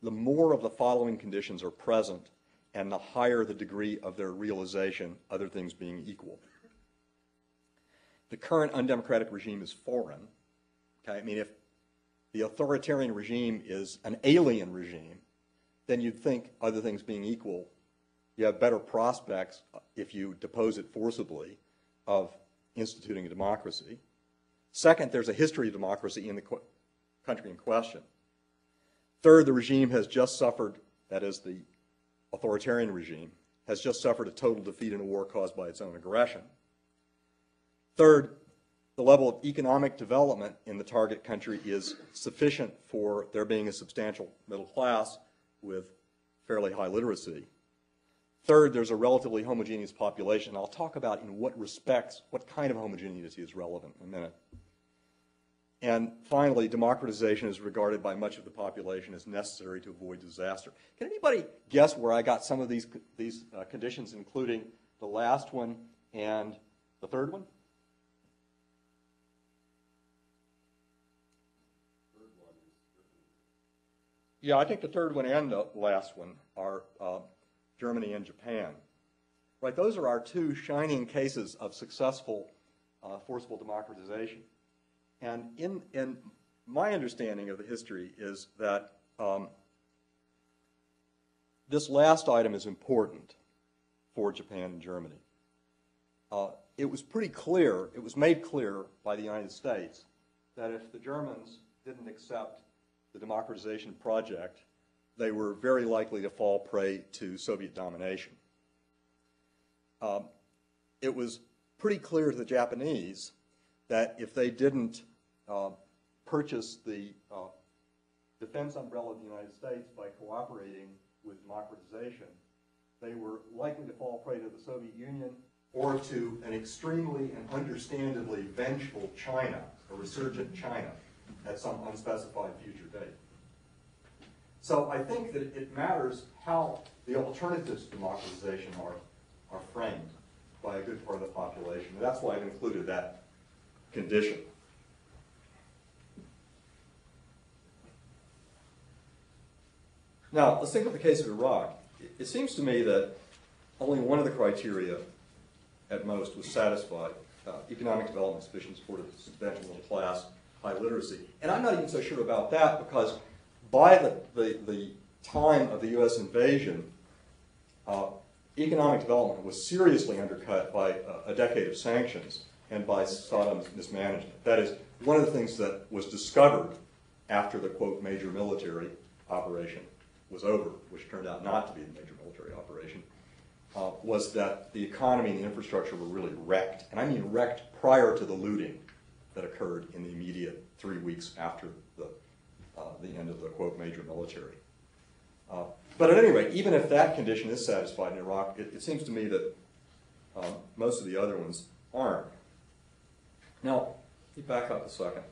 the more of the following conditions are present and the higher the degree of their realization, other things being equal. The current undemocratic regime is foreign. Okay? I mean, if the authoritarian regime is an alien regime, then you'd think, other things being equal, you have better prospects, if you depose it forcibly, of instituting a democracy. Second, there's a history of democracy in the country in question. Third, the regime has just suffered, that is the authoritarian regime, has just suffered a total defeat in a war caused by its own aggression. Third, the level of economic development in the target country is sufficient for there being a substantial middle class with fairly high literacy. Third, there's a relatively homogeneous population. I'll talk about in what respects, what kind of homogeneity is relevant in a minute. And finally, democratization is regarded by much of the population as necessary to avoid disaster. Can anybody guess where I got some of these conditions, including the last one and the third one? Yeah, I think the third one and the last one are Germany and Japan. Right, those are our two shining cases of successful forcible democratization. And in my understanding of the history is that this last item is important for Japan and Germany. It was pretty clear, it was made clear by the United States that if the Germans didn't accept the democratization project, they were very likely to fall prey to Soviet domination. It was pretty clear to the Japanese that if they didn't purchase the defense umbrella of the United States by cooperating with democratization, they were likely to fall prey to the Soviet Union or to an extremely and understandably vengeful China, a resurgent China, at some unspecified future date. So I think that it matters how the alternatives to democratization are framed by a good part of the population. And that's why I've included that condition. Now, let's think of the case of Iraq. It seems to me that only one of the criteria at most was satisfied: economic development, sufficient support of the substantial middle class, high literacy. And I'm not even so sure about that, because by the time of the U.S. invasion, economic development was seriously undercut by a decade of sanctions and by Saddam's mismanagement. That is, one of the things that was discovered after the, quote, major military operation was over, which turned out not to be the major military operation, was that the economy and the infrastructure were really wrecked. And I mean wrecked prior to the looting that occurred in the immediate 3 weeks after the end of the, quote, major military. But at any rate, even if that condition is satisfied in Iraq, it seems to me that most of the other ones aren't. Now, let me back up a second.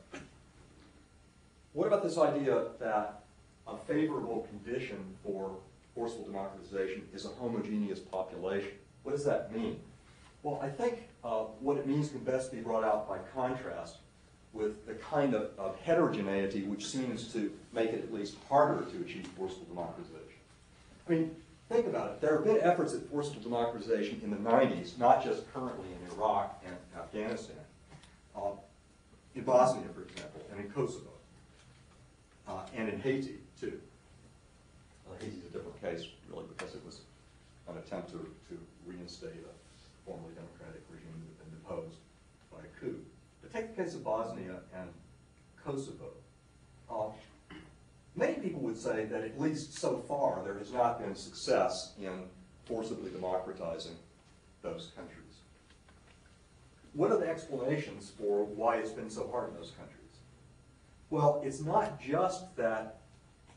What about this idea that a favorable condition for forceful democratization is a homogeneous population? What does that mean? Well, I think what it means can best be brought out by contrast with the kind of heterogeneity which seems to make it at least harder to achieve forceful democratization. I mean, think about it. There have been efforts at forceful democratization in the 90s, not just currently in Iraq and Afghanistan, in Bosnia, for example, and in Kosovo, and in Haiti, too. Haiti's a different case, really, because it was an attempt to reinstate a formerly democratic regime that had been deposed by a coup. But take the case of Bosnia and Kosovo. Many people would say that at least so far there has not been success in forcibly democratizing those countries. What are the explanations for why it's been so hard in those countries? Well, it's not just that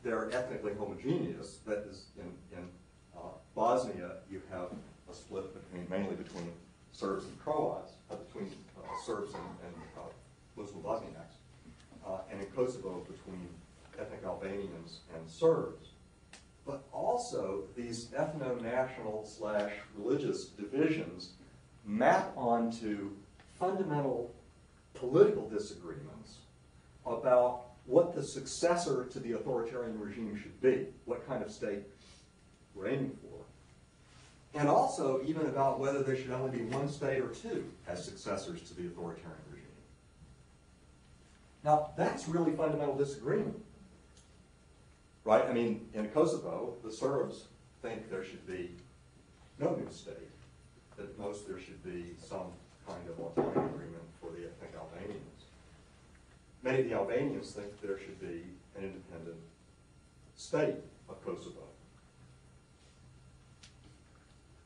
they're ethnically homogeneous. That is, in Bosnia, you have a split mainly between Serbs and Croats, between Serbs and Muslim Bosniaks, and in Kosovo between ethnic Albanians and Serbs. But also, these ethno-national / religious divisions map onto fundamental political disagreements about what the successor to the authoritarian regime should be, what kind of state we're aiming for, and also even about whether there should only be one state or two as successors to the authoritarian regime. Now, that's really fundamental disagreement, right? I mean, in Kosovo, the Serbs think there should be no new state, that at most there should be some kind of autonomy agreement for the ethnic Albanians. Many of the Albanians think there should be an independent state of Kosovo.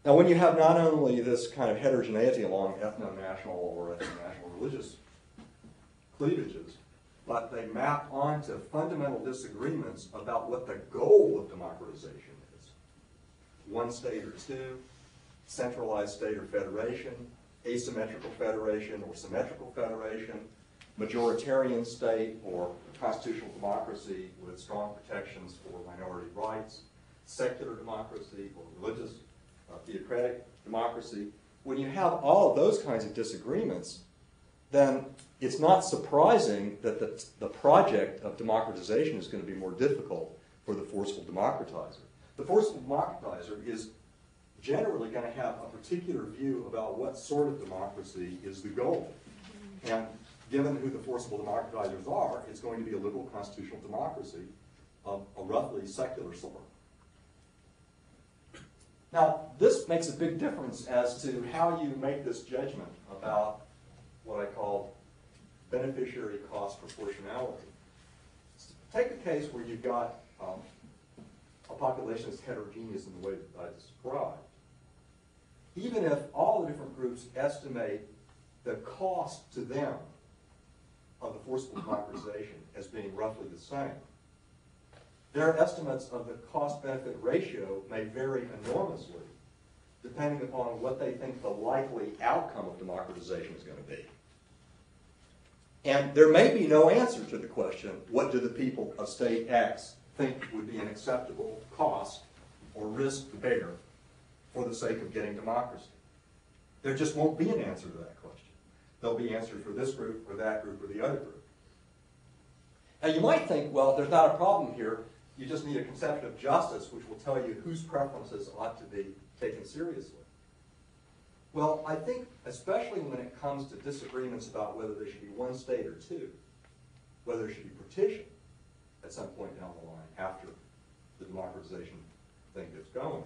Now, when you have not only this kind of heterogeneity along ethno-national or ethno-national religious cleavages, but they map onto fundamental disagreements about what the goal of democratization is. One state or two, centralized state or federation, asymmetrical federation or symmetrical federation, majoritarian state or constitutional democracy with strong protections for minority rights, secular democracy or religious theocratic democracy. When you have all of those kinds of disagreements, then it's not surprising that the project of democratization is going to be more difficult for the forceful democratizer. The forceful democratizer is generally going to have a particular view about what sort of democracy is the goal. And given who the forcible democratizers are, it's going to be a liberal constitutional democracy of a roughly secular sort. Now, this makes a big difference as to how you make this judgment about what I call beneficiary cost proportionality. Take a case where you've got a population that's heterogeneous in the way that I described. Even if all the different groups estimate the cost to them of the forcible democratization as being roughly the same, their estimates of the cost-benefit ratio may vary enormously depending upon what they think the likely outcome of democratization is going to be. And there may be no answer to the question, what do the people of state X think would be an acceptable cost or risk to bear for the sake of getting democracy? There just won't be an answer to that question. There'll be answers for this group or that group or the other group. Now you might think, well, there's not a problem here. You just need a conception of justice which will tell you whose preferences ought to be taken seriously. Well, I think especially when it comes to disagreements about whether there should be one state or two, whether there should be partition at some point down the line after the democratization thing gets going,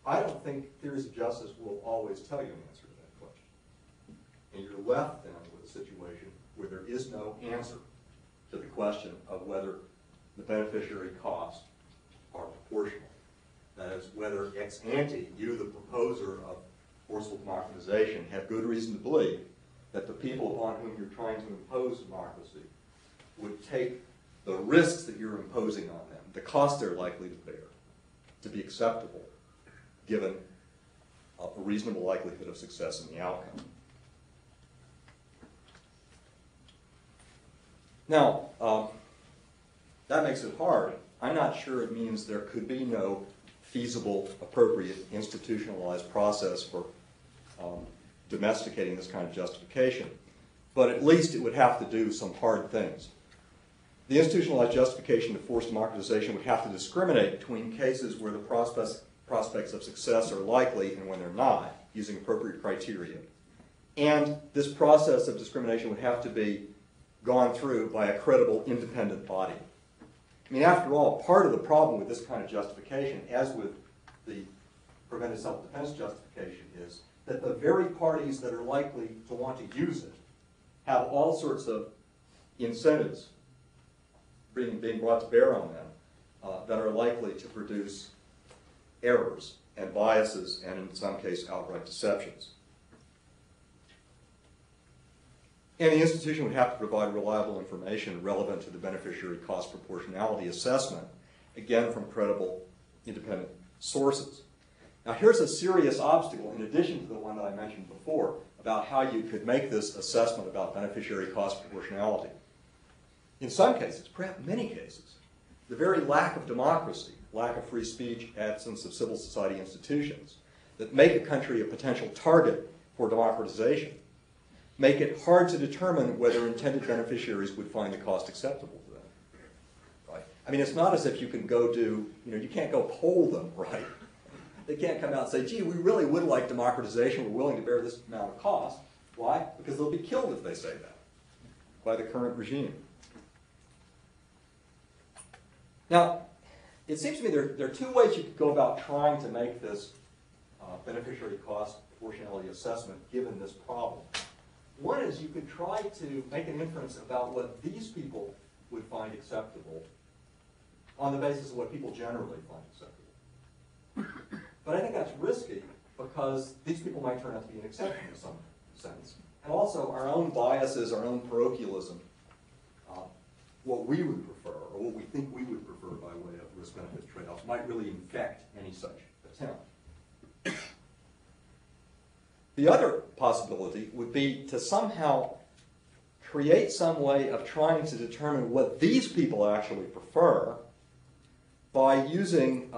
I don't think theories of justice will always tell you an answer to that question. And you're left then with a situation where there is no answer to the question of whether the beneficiary costs are proportional. That is, whether ex ante, you, the proposer of forceful democratization, have good reason to believe that the people upon whom you're trying to impose democracy would take the risks that you're imposing on them, the cost they're likely to bear, to be acceptable, given a reasonable likelihood of success in the outcome. Now, that makes it hard. I'm not sure it means there could be no feasible, appropriate, institutionalized process for domesticating this kind of justification. But at least it would have to do some hard things. The institutionalized justification of forced democratization would have to discriminate between cases where the prospects of success are likely and when they're not, using appropriate criteria. And this process of discrimination would have to be gone through by a credible, independent body. I mean, after all, part of the problem with this kind of justification, as with the preventive self-defense justification, is that the very parties that are likely to want to use it have all sorts of incentives being brought to bear on them that are likely to produce errors and biases and, in some cases, outright deceptions. And the institution would have to provide reliable information relevant to the beneficiary cost proportionality assessment, again from credible, independent sources. Now here's a serious obstacle, in addition to the one that I mentioned before, about how you could make this assessment about beneficiary cost proportionality. In some cases, perhaps many cases, the very lack of democracy, lack of free speech, absence of civil society institutions that make a country a potential target for democratization make it hard to determine whether intended beneficiaries would find the cost acceptable to them. Right? I mean, it's not as if you can go do, you can't go poll them, right? They can't come out and say, gee, we really would like democratization, we're willing to bear this amount of cost. Why? Because they'll be killed if they say that by the current regime. Now, it seems to me there are two ways you could go about trying to make this beneficiary cost proportionality assessment given this problem. One is you could try to make an inference about what these people would find acceptable on the basis of what people generally find acceptable. But I think that's risky because these people might turn out to be an exception in some sense. And also our own biases, our own parochialism, what we would prefer or what we think we would prefer by way of risk-benefit trade-offs might really infect any such attempt. The other possibility would be to somehow create some way of trying to determine what these people actually prefer by using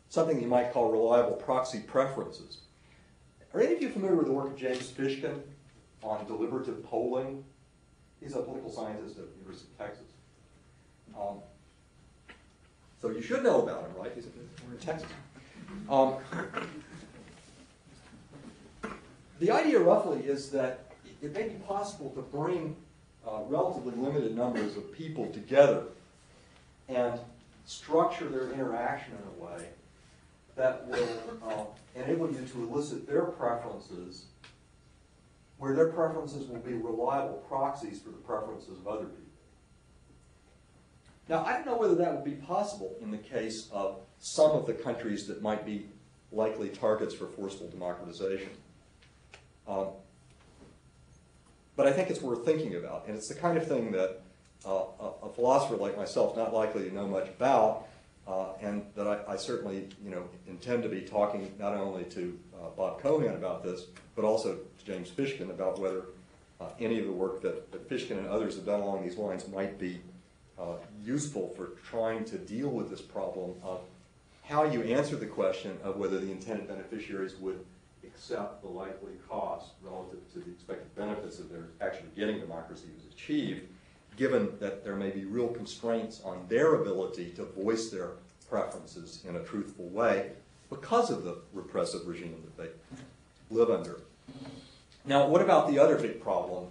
something you might call reliable proxy preferences. Are any of you familiar with the work of James Fishkin on deliberative polling? He's a political scientist at the University of Texas. So you should know about him, right? We're in Texas. The idea roughly is that it may be possible to bring relatively limited numbers of people together and structure their interaction in a way that will enable you to elicit their preferences, where their preferences will be reliable proxies for the preferences of other people. Now, I don't know whether that would be possible in the case of some of the countries that might be likely targets for forceful democratization. But I think it's worth thinking about, and it's the kind of thing that a philosopher like myself not likely to know much about, and that I certainly intend to be talking not only to Bob Cohan about this, but also to James Fishkin about whether any of the work that Fishkin and others have done along these lines might be useful for trying to deal with this problem of how you answer the question of whether the intended beneficiaries would accept the likely cost relative to the expected benefits of their actually getting democracy was achieved, given that there may be real constraints on their ability to voice their preferences in a truthful way because of the repressive regime that they live under. Now, what about the other big problem,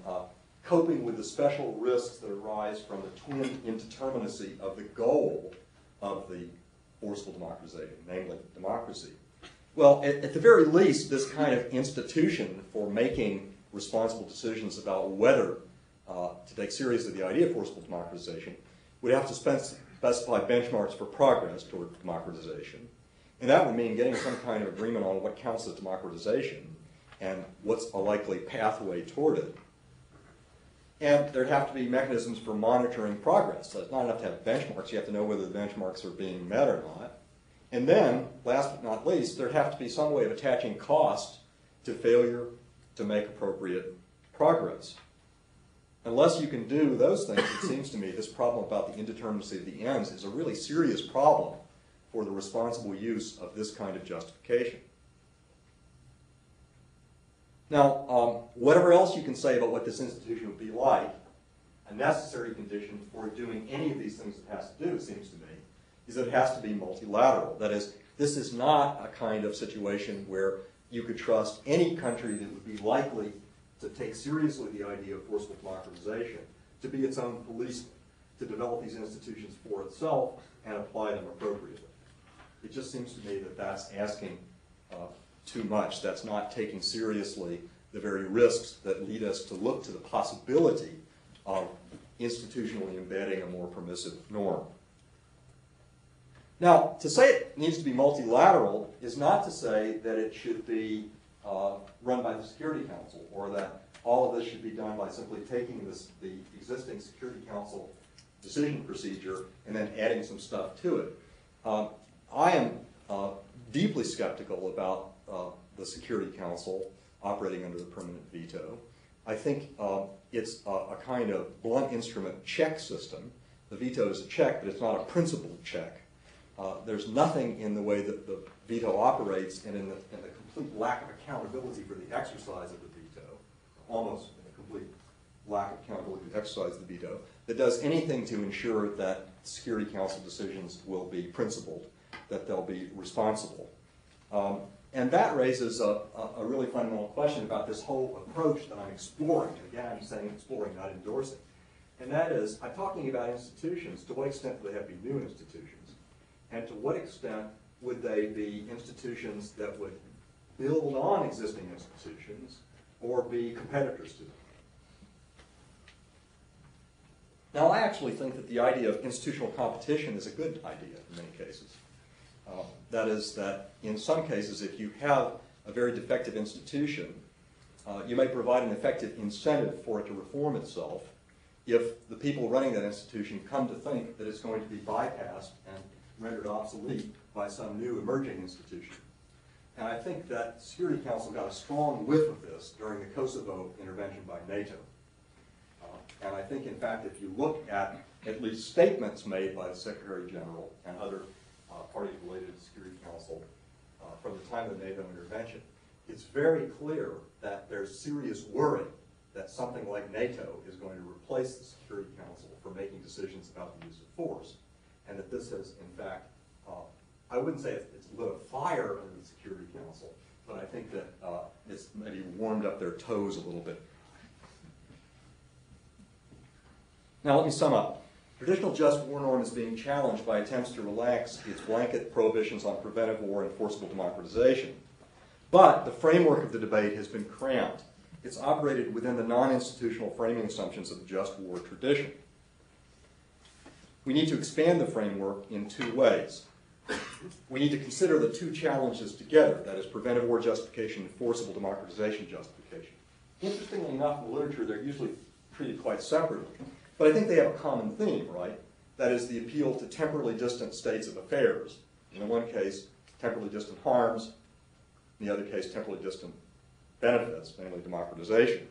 coping with the special risks that arise from the twin indeterminacy of the goal of the forceful democratization, namely democracy? Well, at the very least, this kind of institution for making responsible decisions about whether to take seriously the idea of forceful democratization would have to specify benchmarks for progress toward democratization. And that would mean getting some kind of agreement on what counts as democratization and what's a likely pathway toward it. And there'd have to be mechanisms for monitoring progress. So it's not enough to have benchmarks. You have to know whether the benchmarks are being met or not. And then, last but not least, there'd have to be some way of attaching cost to failure to make appropriate progress. Unless you can do those things, it seems to me this problem about the indeterminacy of the ends is a really serious problem for the responsible use of this kind of justification. Now, whatever else you can say about what this institution would be like, a necessary condition for doing any of these things it has to do, it seems to me, is that it has to be multilateral. That is, this is not a kind of situation where you could trust any country that would be likely to take seriously the idea of forceful democratization to be its own policeman, to develop these institutions for itself and apply them appropriately. It just seems to me that that's asking too much. That's not taking seriously the very risks that lead us to look to the possibility of institutionally embedding a more permissive norm. Now, to say it needs to be multilateral is not to say that it should be run by the Security Council, or that all of this should be done by simply taking the existing Security Council decision procedure and then adding some stuff to it. I am deeply skeptical about the Security Council operating under the permanent veto. I think it's a kind of blunt instrument check system. The veto is a check, but it's not a principled check. There's nothing in the way that the veto operates and in the complete lack of accountability for the exercise of the veto, almost a complete lack of accountability for the exercise of the veto, that does anything to ensure that Security Council decisions will be principled, that they'll be responsible. And that raises a really fundamental question about this whole approach that I'm exploring. And again, I'm saying exploring, not endorsing. And that is, I'm talking about institutions. To what extent do they have to be new institutions? And to what extent would they be institutions that would build on existing institutions or be competitors to them? Now, I actually think that the idea of institutional competition is a good idea in many cases. That is that in some cases, if you have a very defective institution, you may provide an effective incentive for it to reform itself if the people running that institution come to think that it's going to be bypassed and rendered obsolete by some new emerging institution. And I think that the Security Council got a strong whiff of this during the Kosovo intervention by NATO. And I think, in fact, if you look at least statements made by the Secretary General and other parties related to the Security Council from the time of the NATO intervention, it's very clear that there's serious worry that something like NATO is going to replace the Security Council for making decisions about the use of force. And that this has, in fact, I wouldn't say it's lit a fire under the Security Council, but I think that it's maybe warmed up their toes a little bit. Now let me sum up. Traditional just war norm is being challenged by attempts to relax its blanket prohibitions on preventive war and forcible democratization. But the framework of the debate has been cramped. It's operated within the non-institutional framing assumptions of the just war tradition. We need to expand the framework in two ways. We need to consider the two challenges together, that is, preventive war justification and forcible democratization justification. Interestingly enough, in the literature, they're usually treated quite separately. But I think they have a common theme, right? That is the appeal to temporally distant states of affairs. In the one case, temporally distant harms. In the other case, temporally distant benefits, namely democratization.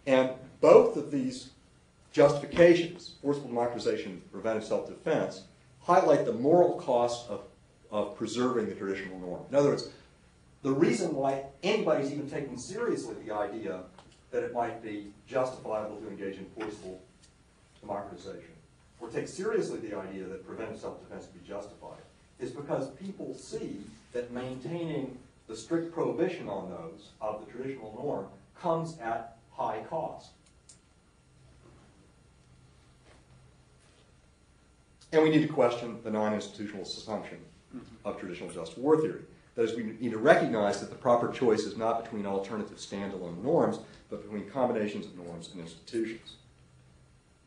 And both of these justifications, forcible democratization, preventive self-defense, highlight the moral cost of preserving the traditional norm. In other words, the reason why anybody's even taking seriously the idea that it might be justifiable to engage in forcible democratization, or take seriously the idea that preventive self-defense be justified, is because people see that maintaining the strict prohibition on those of the traditional norm comes at high cost. And we need to question the non-institutional assumption of traditional just war theory. That is, we need to recognize that the proper choice is not between alternative standalone norms, but between combinations of norms and institutions.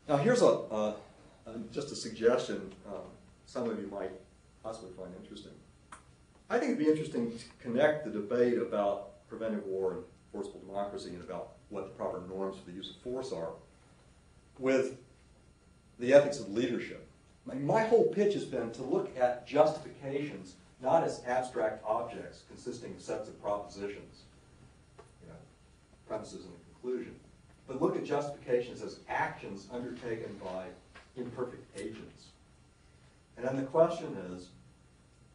Now here's just a suggestion some of you might possibly find interesting. I think it'd be interesting to connect the debate about preventive war and forcible democracy and about what the proper norms for the use of force are with the ethics of leadership. My whole pitch has been to look at justifications not as abstract objects consisting of sets of propositions, premises and a conclusion, but look at justifications as actions undertaken by imperfect agents. And then the question is,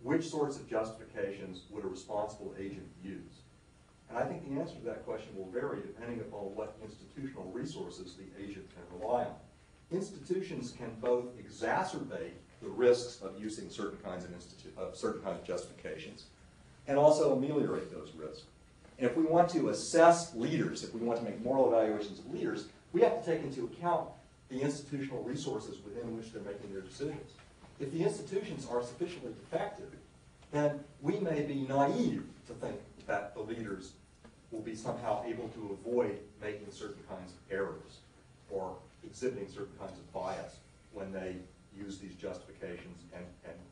which sorts of justifications would a responsible agent use? And I think the answer to that question will vary depending upon what institutional resources the agent can rely on. Institutions can both exacerbate the risks of using certain kinds of justifications and also ameliorate those risks. And if we want to assess leaders, if we want to make moral evaluations of leaders, we have to take into account the institutional resources within which they're making their decisions. If the institutions are sufficiently defective, then we may be naive to think that the leaders will be somehow able to avoid making certain kinds of errors or exhibiting certain kinds of bias when they use these justifications and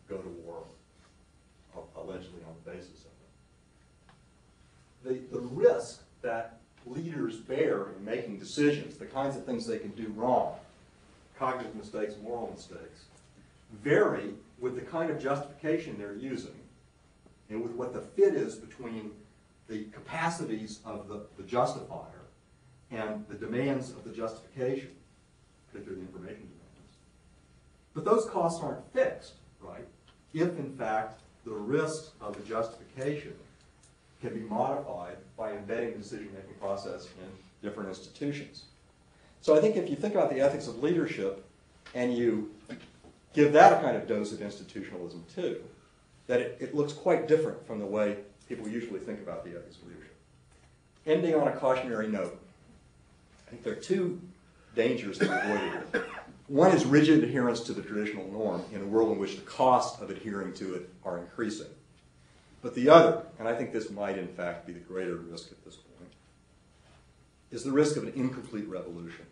go to war allegedly on the basis of them. The risk that leaders bear in making decisions, the kinds of things they can do wrong, cognitive mistakes, moral mistakes, vary with the kind of justification they're using and with what the fit is between the capacities of the justifier and the demands of the justification, particularly the information demands. But those costs aren't fixed, right? If, in fact, the risks of the justification can be modified by embedding the decision-making process in different institutions. So I think if you think about the ethics of leadership and you give that a kind of dose of institutionalism too, that it looks quite different from the way people usually think about the ethics of leadership. Ending on a cautionary note, I think there are two dangers that are avoided here. One is rigid adherence to the traditional norm in a world in which the costs of adhering to it are increasing. But the other, and I think this might in fact be the greater risk at this point, is the risk of an incomplete revolution.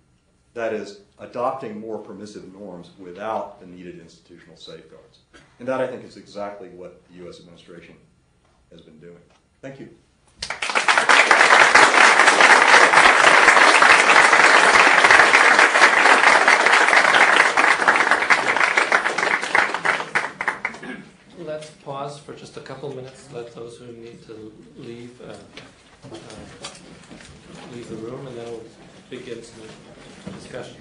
That is, adopting more permissive norms without the needed institutional safeguards. And that, I think, is exactly what the U.S. administration has been doing. Thank you. Let's pause for just a couple minutes. Let those who need to leave leave the room, and then we'll begin some discussion.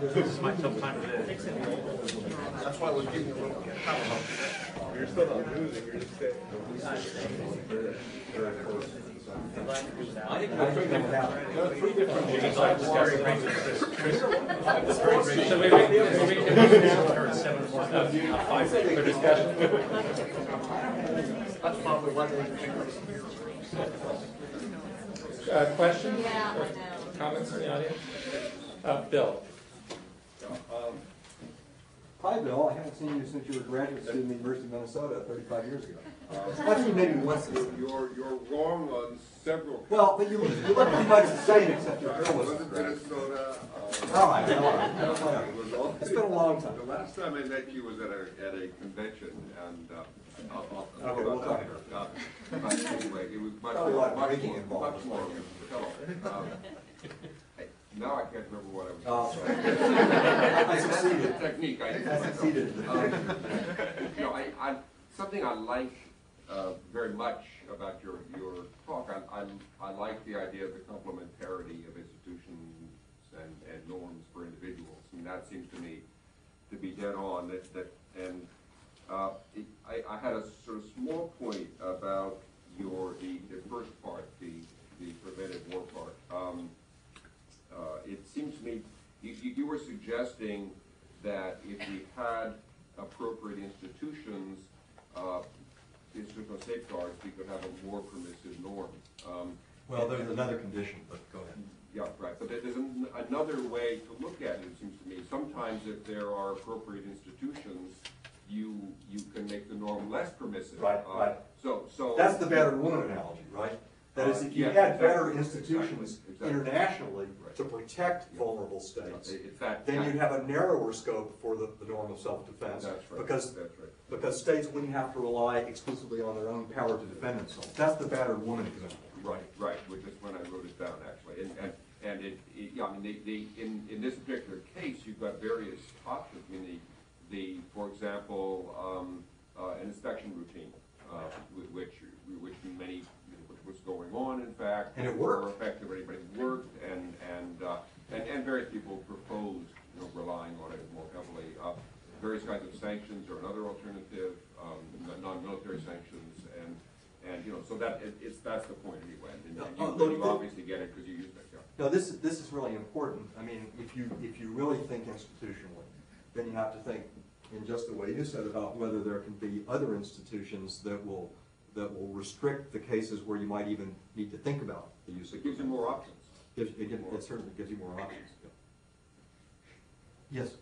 This is my tough time today. That's why we're giving you a little You're still not losing, you're just saying. I think there are three different Should we wait for discussion? That's probably why they Questions or comments from the audience? Bill. Hi, Bill. I haven't seen you since you were a graduate student at the University of Minnesota 35 years ago. I've seen you maybe once. You're wrong on several. Well, but you look pretty much the same, except your hair was Minnesota. All right. It's been a long time. The last time I met you was at a convention, and Okay, we'll talk about it. But anyway, it was much Probably a lot of more. drinking involved. Now I can't remember what I was. Oh, I succeeded. Technique. I succeeded. Something I like very much about your talk. I like the idea of the complementarity of institutions and norms for individuals, and that seems to me to be dead on. I had a sort of small point about the first part, the preventive war part. It seems to me you were suggesting that if we had appropriate institutional safeguards, we could have a more permissive norm. Well, there's another condition, but go ahead. Yeah, right. But there's another way to look at it, it seems to me. Sometimes if there are appropriate institutions, you can make the norm less permissive. Right. So That's the battered woman analogy, right? That is, if you had better institutions internationally to protect vulnerable states, then you'd have a narrower scope for the norm of self-defense. That's right. Because states wouldn't have to rely exclusively on their own power to defend themselves. That's the battered woman example. Right, which is when I wrote it down, actually. In this particular case, you've got various options. I mean, for example, an inspection routine, which was going on, in fact, and it worked. Effective, everybody worked, and various people proposed, relying on it more heavily. Various kinds of sanctions are another alternative, non-military sanctions, and so that's the point anyway. And you obviously get it because you use that. Yeah. No, this is really important. I mean, if you really think institutionally, then you have to think in just the way you said about whether there can be other institutions that will restrict the cases where you might even need to think about the use of. It gives you more options. It certainly gives you more options. Yeah. Yes.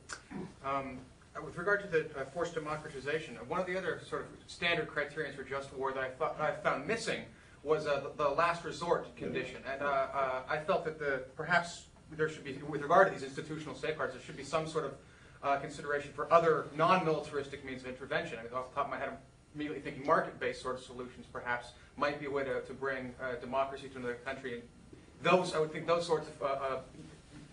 With regard to the forced democratization, one of the other sort of standard criterions for just war that I found missing was the last resort condition. And I felt that perhaps there should be, with regard to these institutional safeguards, there should be some sort of consideration for other non-militaristic means of intervention. I mean, off the top of my head, I'm immediately thinking market-based sort of solutions perhaps might be a way to bring democracy to another country. And I would think those sorts of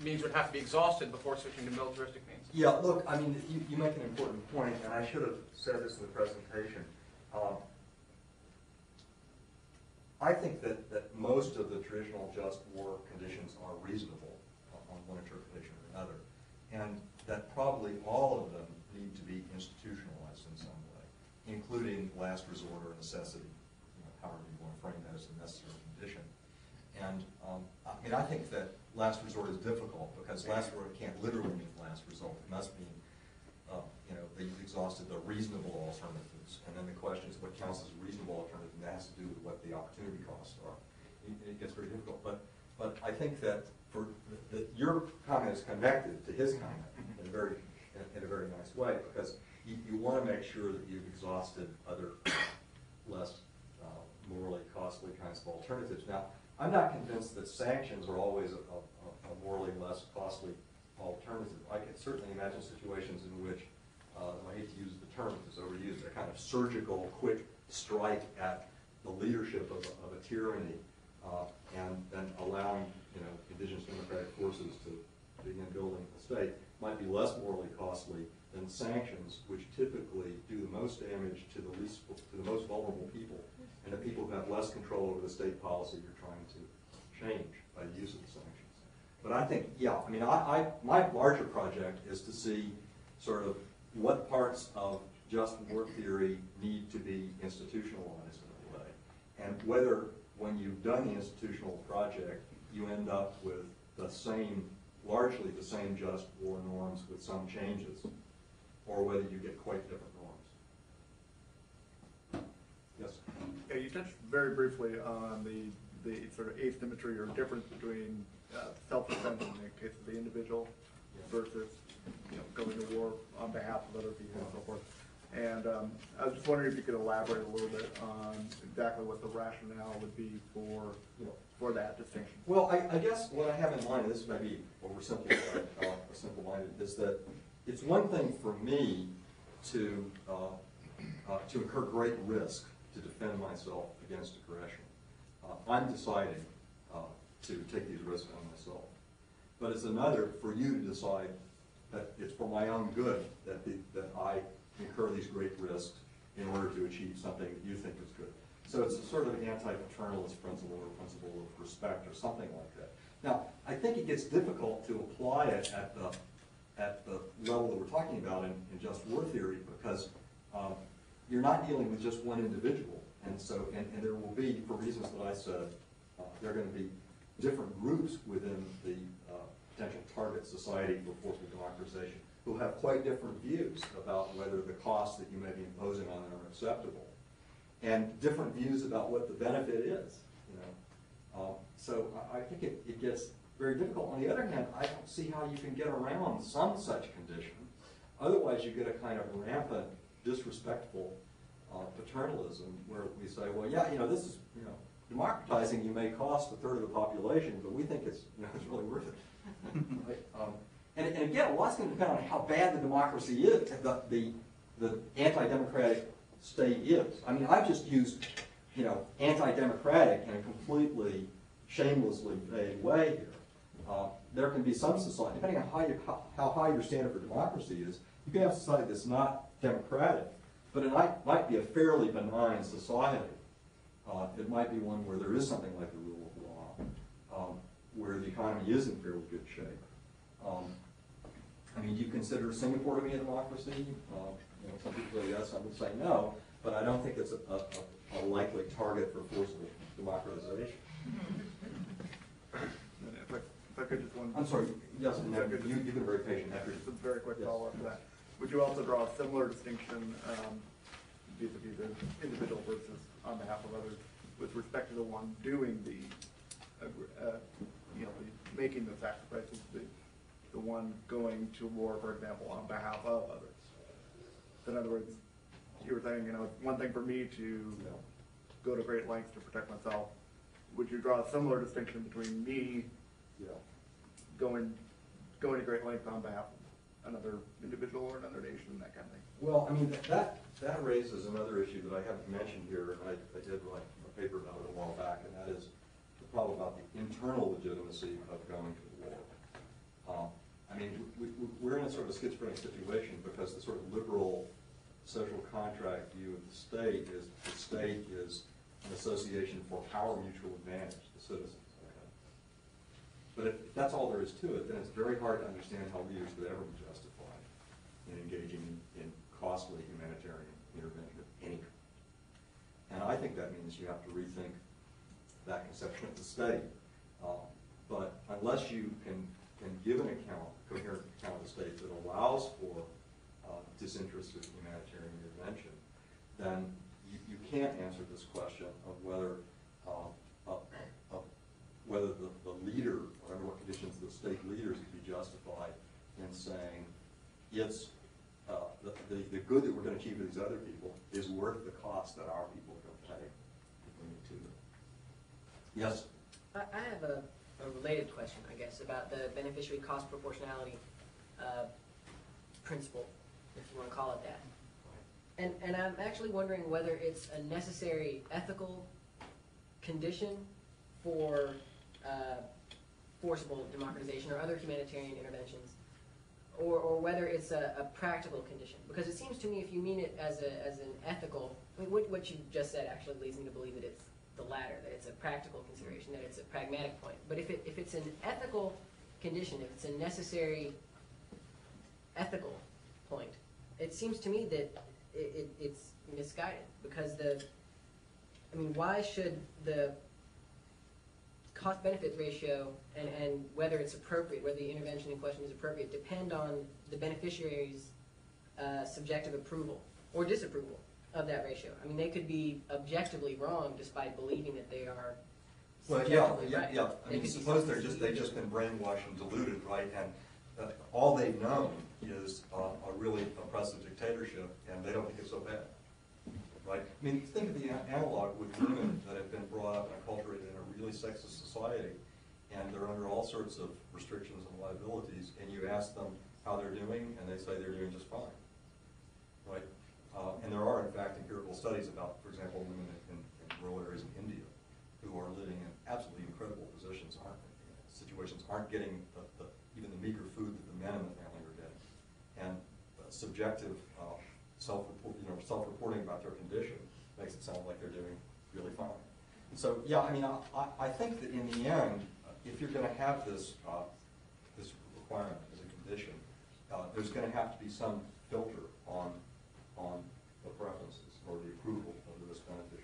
means would have to be exhausted before switching to militaristic means. Yeah, look, I mean, you make an important point, and I should have said this in the presentation. I think that most of the traditional just war conditions are reasonable on one interpretation or another, and that probably all of them need to be institutionalized in some way, including last resort or necessity, however you want to frame that as a necessary condition. And I mean, I think that last resort is difficult because last resort can't literally mean last result. It must mean, that you've exhausted the reasonable alternatives. And then the question is what counts as a reasonable alternative, and that has to do with what the opportunity costs are. It gets very difficult. But I think that your comment is connected to his comment in a very nice way, because you want to make sure that you've exhausted other less morally costly kinds of alternatives. Now, I'm not convinced that sanctions are always a morally less costly alternative. I can certainly imagine situations in which, I hate to use the term because it's overused, a kind of surgical, quick strike at the leadership of a tyranny, and then allowing indigenous democratic forces to begin building a state might be less morally costly than sanctions, which typically do the most damage to the most vulnerable people, and the people who have less control over the state policy you're trying to change by the use of the sanctions. But I think, yeah, I mean, my larger project is to see sort of what parts of just war theory need to be institutionalized in a way, and whether when you've done the institutional project, you end up with the same largely the same just war norms with some changes, or whether you get quite different norms. Yes? Yeah, you touched very briefly on the sort of asymmetry or difference between self-defense in the case of the individual versus going to war on behalf of other people and so forth. And I was just wondering if you could elaborate a little bit on exactly what the rationale would be for that distinction. Well, I guess what I have in mind, and this may be oversimplified, simple-minded, is that it's one thing for me to incur great risk to defend myself against aggression. I'm deciding to take these risks on myself. But it's another for you to decide that it's for my own good that I incur these great risks in order to achieve something that you think is good. So it's a sort of anti-paternalist principle or principle of respect or something like that. Now, I think it gets difficult to apply it at the level that we're talking about in just war theory, because you're not dealing with just one individual. And so, and there will be, for reasons that I said, there are going to be different groups within the potential target society for forcible democratization who have quite different views about whether the costs that you may be imposing on them are acceptable, and different views about what the benefit is. So I think it gets very difficult. On the other hand, I don't see how you can get around some such condition. Otherwise, you get a kind of rampant, disrespectful paternalism where we say, well, yeah, this is, democratizing you may cost a third of the population, but we think it's, it's really worth it. Right? And again, a lot's going to depend on how bad the democracy is, the anti-democratic state is. I mean, I've just used, anti-democratic in a completely shamelessly vague way here. There can be some society, depending on how high your standard for democracy is, you can have a society that's not democratic, but it might be a fairly benign society. It might be one where there is something like the rule of law, where the economy is in fairly good shape. I mean, do you consider Singapore to be a democracy? Some people say yes, some would say no, but I don't think it's a likely target for forcible democratization. If I could just one. I'm sorry, yes, you've been very patient. After just a very quick follow-up to that. Would you also draw a similar distinction vis-a-vis the individual versus on behalf of others with respect to the one doing making the sacrifices, the one going to war, for example, on behalf of others? So in other words, you were saying, it's one thing for me to go to great lengths to protect myself. Would you draw a similar distinction between me going to great lengths on behalf of another individual or another nation, that kind of thing? Well, I mean, that raises another issue that I haven't mentioned here, and I did write a paper about it a while back, and that is the problem about the internal legitimacy of going to war. I mean, we're in a sort of schizophrenic situation because the sort of liberal social contract view of the state is an association for our mutual advantage, the citizens. But if that's all there is to it, then it's very hard to understand how leaders could ever be justified in engaging in costly humanitarian intervention of any kind. And I think that means you have to rethink that conception of the state. But unless you can give an account, a coherent account of the state that allows for disinterested humanitarian intervention, then you can't answer this question of whether the leader, or under what conditions the state leaders could be justified in saying it's the good that we're going to achieve for these other people is worth the cost that our people are going to pay to bring it to them. Yes? I have a related question, I guess, about the beneficiary cost proportionality principle, if you want to call it that. And I'm actually wondering whether it's a necessary ethical condition for forcible democratization or other humanitarian interventions, or whether it's a practical condition. Because it seems to me, if you mean it as an ethical, I mean, what you just said actually leads me to believe that it's the latter, that it's a practical consideration, that it's a pragmatic point. But if it's an ethical condition, if it's a necessary ethical point, it seems to me that it's misguided, because why should the cost-benefit ratio and whether it's appropriate, whether the intervention in question is appropriate, depend on the beneficiary's subjective approval or disapproval of that ratio. I mean, they could be objectively wrong despite believing that they are subjectively right. Yeah. I mean, suppose they've just been brainwashed and deluded, right? And all they've known is a really oppressive dictatorship, and they don't think it's so bad, right? I mean, think of the analog with women that have been brought up and acculturated in a really sexist society, and they're under all sorts of restrictions and liabilities, and you ask them how they're doing, and they say they're doing just fine, right? And there are, in fact, empirical studies about, for example, women in rural areas in India who are living in absolutely incredible positions, situations, aren't getting even the meager food that the men in the family are getting, and subjective self-reporting about their condition makes it sound like they're doing really fine. And so, yeah, I mean, I think that in the end, if you're going to have this this requirement as a condition, there's going to have to be some filter on the preferences or the approval of the risk-benefit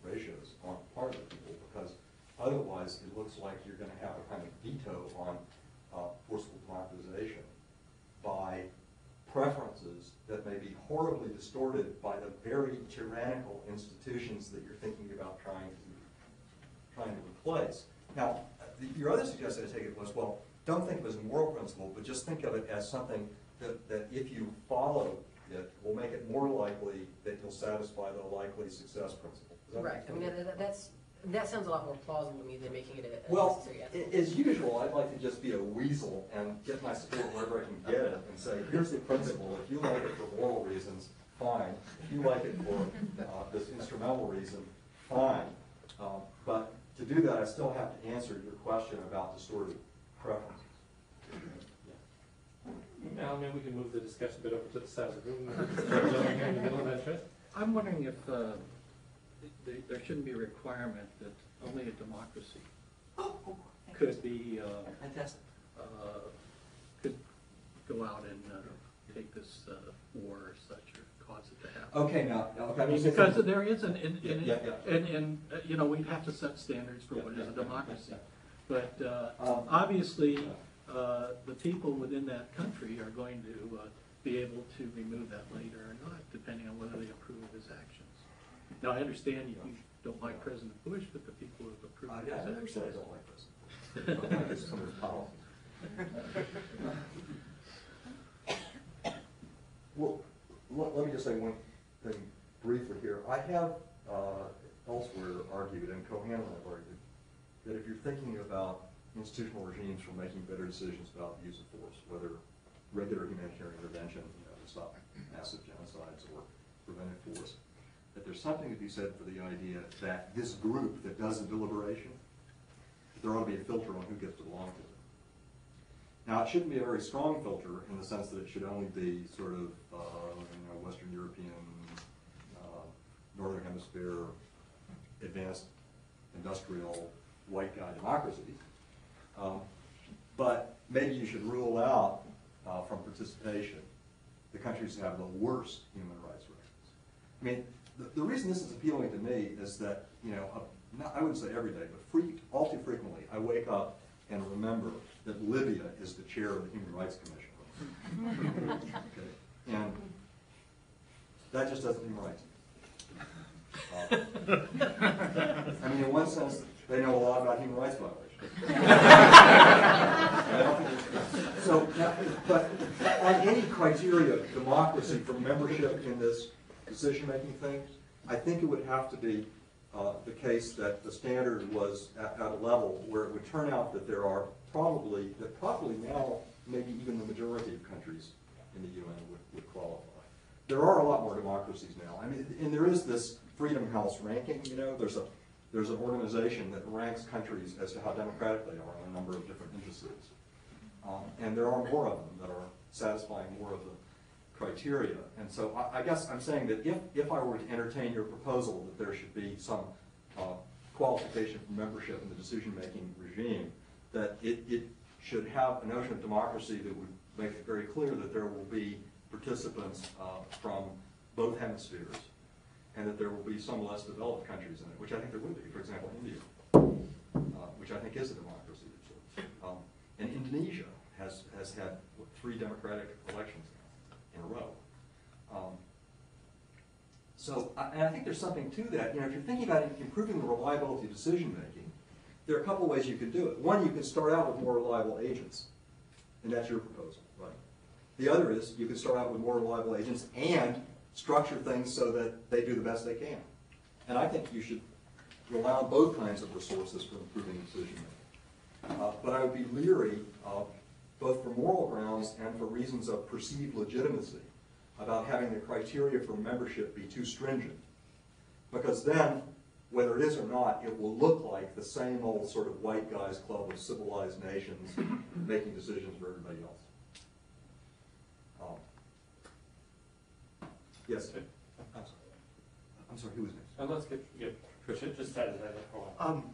ratios on part of the people, because otherwise it looks like you're going to have a kind of veto on forceful democratization by preferences that may be horribly distorted by the very tyrannical institutions that you're thinking about trying to replace. Now, your other suggestion, I take it, was, well, don't think of it as a moral principle, but just think of it as something that if you follow it, will make it more likely that you'll satisfy the likely success principle. Right. I mean, that sounds a lot more plausible to me than making it a well, necessary ethical. as usual, I'd like to just be a weasel and get my support wherever I can get it and say, here's the principle. If you like it for moral reasons, fine. If you like it for this instrumental reason, fine. But to do that, I still have to answer your question about distorted preferences. Now, maybe we can move the discussion a bit over to the side of the room. Gentleman here in the middle of interest. I'm wondering if there shouldn't be a requirement that only a democracy could be could go out and take this war or such or cause it to happen. Okay, now, I mean, because there is and you know, we have to set standards for what is a democracy, but obviously the people within that country are going to be able to remove that later or not, depending on whether they approve of his actions. Now, I understand you don't like President Bush, but the people who have approved of his actions. I never said I don't like President Bush. I don't like some of his policies. Well, let me just say one thing briefly here. I have elsewhere argued, and Buchanan have argued, that if you're thinking about institutional regimes for making better decisions about the use of force, whether regular humanitarian intervention, to stop massive genocides, or preventive force, that there's something to be said for the idea that this group that does the deliberation, there ought to be a filter on who gets to belong to it. Now, it shouldn't be a very strong filter in the sense that it should only be sort of Western European, Northern Hemisphere, advanced industrial white guy democracies. But maybe you should rule out from participation the countries that have the worst human rights records. I mean, the reason this is appealing to me is that, I wouldn't say every day, but all too frequently, I wake up and remember that Libya is the chair of the Human Rights Commission. Okay? And that just doesn't seem right to me. I mean, in one sense, they know a lot about human rights violations. So, but on any criteria of democracy for membership in this decision-making thing, I think it would have to be the case that the standard was at a level where it would turn out that there are probably now maybe even the majority of countries in the UN would qualify. There are a lot more democracies now. I mean, and there is this Freedom House ranking. There's an organization that ranks countries as to how democratic they are on a number of different indices. And there are more of them that are satisfying more of the criteria. And so I guess I'm saying that if I were to entertain your proposal that there should be some qualification for membership in the decision-making regime, that it should have a notion of democracy that would make it very clear that there will be participants from both hemispheres, and that there will be some less developed countries in it, which I think there would be, for example, India. which I think is a democracy of sorts. And Indonesia has had 3 democratic elections in a row. And I think there's something to that. If you're thinking about improving the reliability of decision making, there are a couple ways you can do it. One, you can start out with more reliable agents, and that's your proposal, right? The other is you can start out with more reliable agents and structure things so that they do the best they can. And I think you should rely on both kinds of resources for improving decision making. But I would be leery, both for moral grounds and for reasons of perceived legitimacy, about having the criteria for membership be too stringent. Because then, whether it is or not, it will look like the same old sort of white guys club of civilized nations making decisions for everybody else. Yes? I'm sorry, who was next? Let's get Richard, just add that for a while.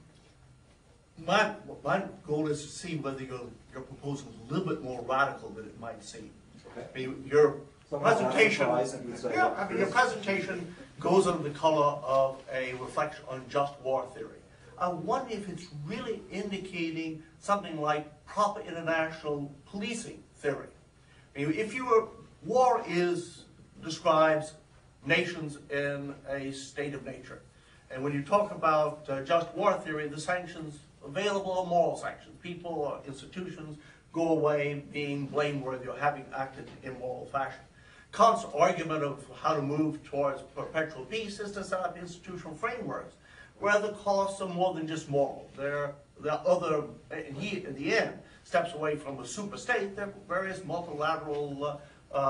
My goal is to see whether your proposal is a little bit more radical than it might seem. Okay. I mean, your presentation, your presentation goes under the color of a reflection on just war theory. I wonder if it's really indicating something like proper international policing theory. I mean, if war describes nations in a state of nature. And when you talk about just war theory, the sanctions available are moral sanctions. People or institutions go away being blameworthy or having acted in moral fashion. Kant's argument of how to move towards perpetual peace is to set up institutional frameworks where the costs are more than just moral. There are other, and he, in the end, steps away from a super state. There are various multilateral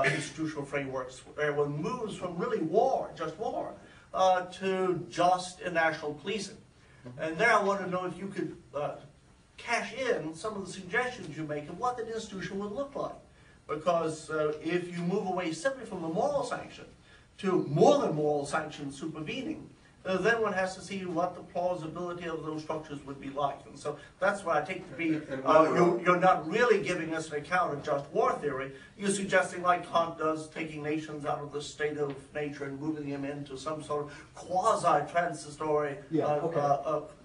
institutional frameworks where one moves from really war, just war, to just international policing. And there I want to know if you could cash in some of the suggestions you make of what that institution would look like. Because if you move away simply from the moral sanction to more than moral sanction supervening, then one has to see what the plausibility of those structures would be like. And so that's what I take to be, you're not really giving us an account of just war theory. You're suggesting, like Kant does, taking nations out of the state of nature and moving them into some sort of quasi-transitory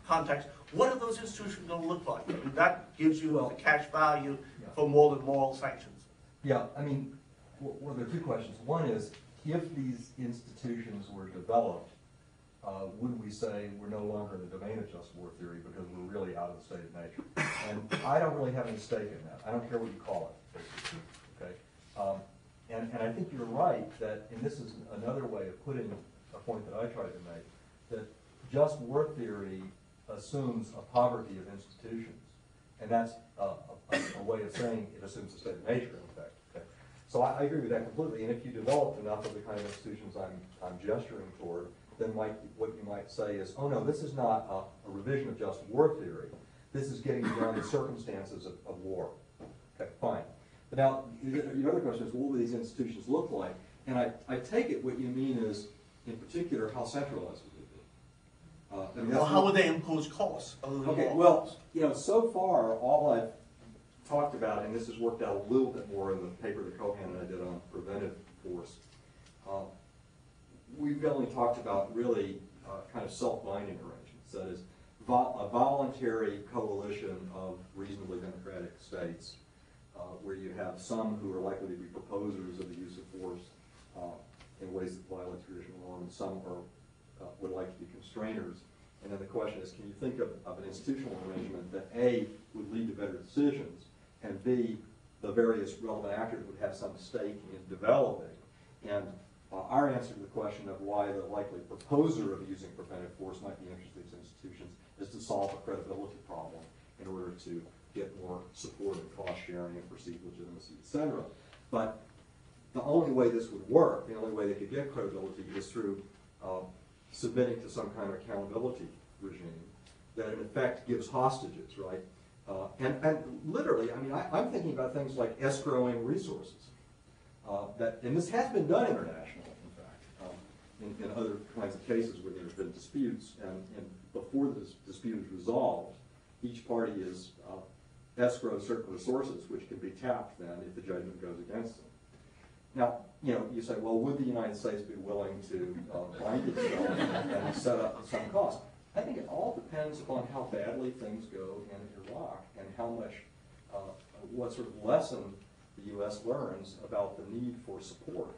context. What are those institutions going to look like? I mean, that gives you the cash value for more than moral sanctions. Yeah, I mean, well, there are 2 questions. One is, if these institutions were developed, would we say we're no longer in the domain of just war theory because we're really out of the state of nature? And I don't really have any stake in that. I don't care what you call it, basically. Okay? And I think you're right that, and this is another way of putting a point that I tried to make, that just war theory assumes a poverty of institutions. And that's a way of saying it assumes a state of nature, in fact. Okay? So I agree with that completely. And if you develop enough of the kind of institutions I'm gesturing toward, then what you might say is, oh no, this is not a revision of just war theory. This is getting beyond the circumstances of war. Okay, fine. But now, your other question is, what will these institutions look like? And I take it what you mean is, in particular, how centralized would they be? Well, how would they impose costs? Okay, well, so far, all I've talked about, and this has worked out a little bit more in the paper that Cohan and I did on preventive force, we've only talked about really kind of self-binding arrangements. That is, a voluntary coalition of reasonably democratic states where you have some who are likely to be proposers of the use of force in ways that violate traditional norms, some would like to be constrainers. And then the question is, can you think of an institutional arrangement that A, would lead to better decisions, and B, the various relevant actors would have some stake in developing. And our answer to the question of why the likely proposer of using preventive force might be interested in these institutions is to solve a credibility problem in order to get more support and cost sharing and perceived legitimacy, etc. But the only way this would work, the only way they could get credibility is through submitting to some kind of accountability regime that in effect gives hostages, right? And literally, I mean, I'm thinking about things like escrowing resources. And this has been done internationally, in fact, in other kinds of cases where there's been disputes, and before the dispute is resolved, each party is escrow certain resources which can be tapped then if the judgment goes against them. Now, you say, well, would the United States be willing to bind itself and set up some cost? I think it all depends upon how badly things go in Iraq and how much, what sort of lesson the U.S. learns about the need for support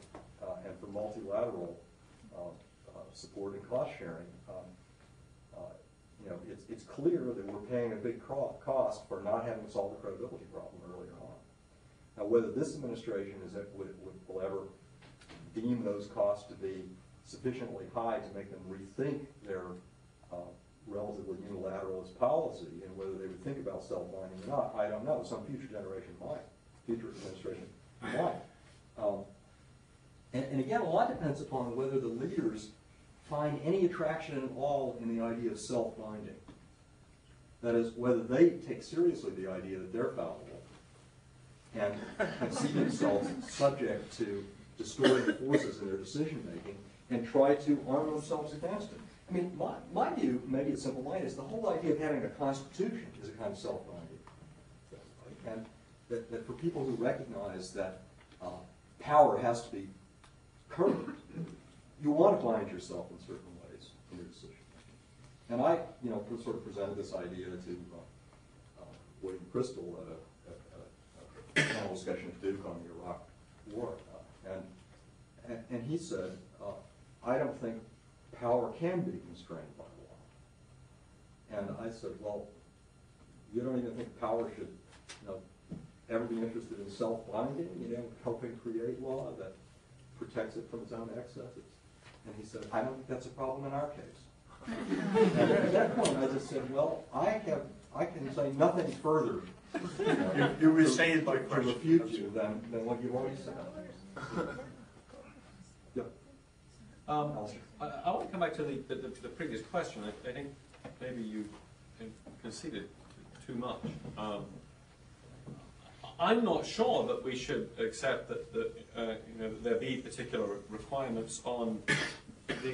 and for multilateral support and cost sharing. You know, it's clear that we're paying a big cost for not having solved the credibility problem earlier on. Now, whether this administration will ever deem those costs to be sufficiently high to make them rethink their relatively unilateralist policy, and whether they would think about self-binding or not, I don't know. Some future generation might. Future administration might. And again, a lot depends upon whether the leaders find any attraction at all in the idea of self-binding. That is, whether they take seriously the idea that they're fallible and see themselves subject to distorting forces in their decision-making and try to arm themselves against it. I mean, my view, maybe it's simple line, is the whole idea of having a constitution is a kind of self-binding. And that for people who recognize that power has to be current, you want to bind yourself in certain ways in your decision. And I, you know, sort of presented this idea to William Crystal at a panel discussion at Duke on the Iraq War. And he said, I don't think power can be constrained by law. And I said, well, you don't even think power should, you know, ever be interested in self-binding, you know, helping create law that protects it from its own excesses? And he said, I don't think that's a problem in our case. And at that point, I just said, well, I can say nothing further You restated my to question. refute you than what you've already said. Yep. Alistair. I want to come back to the previous question. I think maybe you conceded too much. I'm not sure that we should accept that you know, there be particular requirements on the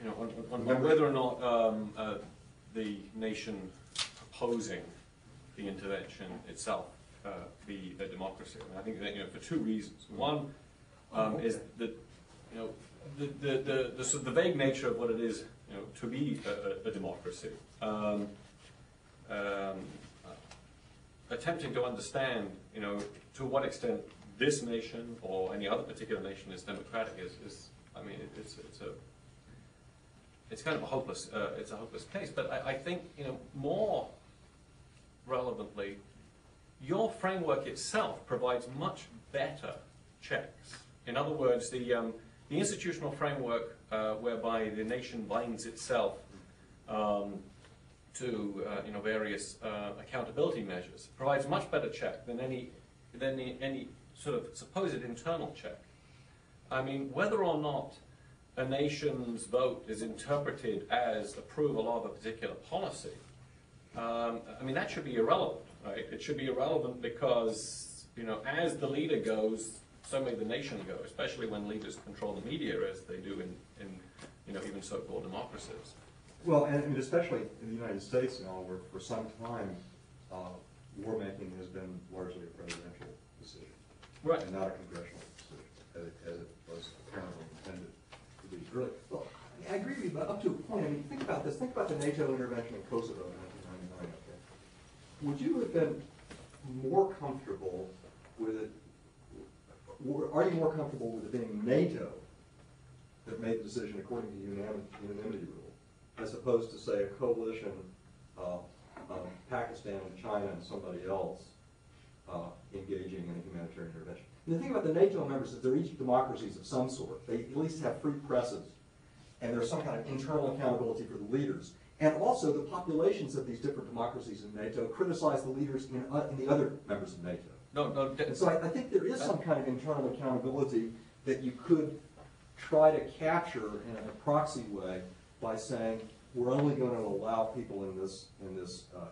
you know, on whether or not the nation proposing the intervention itself be a democracy. And I think that, you know, for two reasons. One is that, you know, the sort of the vague nature of what it is, you know, to be a democracy. Attempting to understand, you know, to what extent this nation or any other particular nation is democratic is I mean, it's kind of a hopeless it's a hopeless case. But I think, you know, more relevantly, your framework itself provides much better checks. In other words, the institutional framework whereby the nation binds itself to you know, various accountability measures provides much better check than any sort of supposed internal check. I mean, whether or not a nation's vote is interpreted as approval of a particular policy, I mean, that should be irrelevant, right? It should be irrelevant because, you know, as the leader goes, so may the nation go, especially when leaders control the media as they do in you know, even so-called democracies. Well, and especially in the United States, you know, where for some time war making has been largely a presidential decision, right, and not a congressional decision, as it was apparently intended to be. Really, well, I agree with you, but up to a point. I mean, think about this. Think about the NATO intervention in Kosovo in 1999. Okay, would you have been more comfortable with it? Are you more comfortable with it being NATO that made the decision according to unanimity rule, as opposed to, say, a coalition of Pakistan and China and somebody else engaging in a humanitarian intervention? And the thing about the NATO members is they're each democracies of some sort. They at least have free presses, and there's some kind of internal accountability for the leaders. And also, the populations of these different democracies in NATO criticize the leaders in the other members of NATO. No. And so I think there is some kind of internal accountability that you could try to capture in a proxy way by saying, we're only going to allow people in this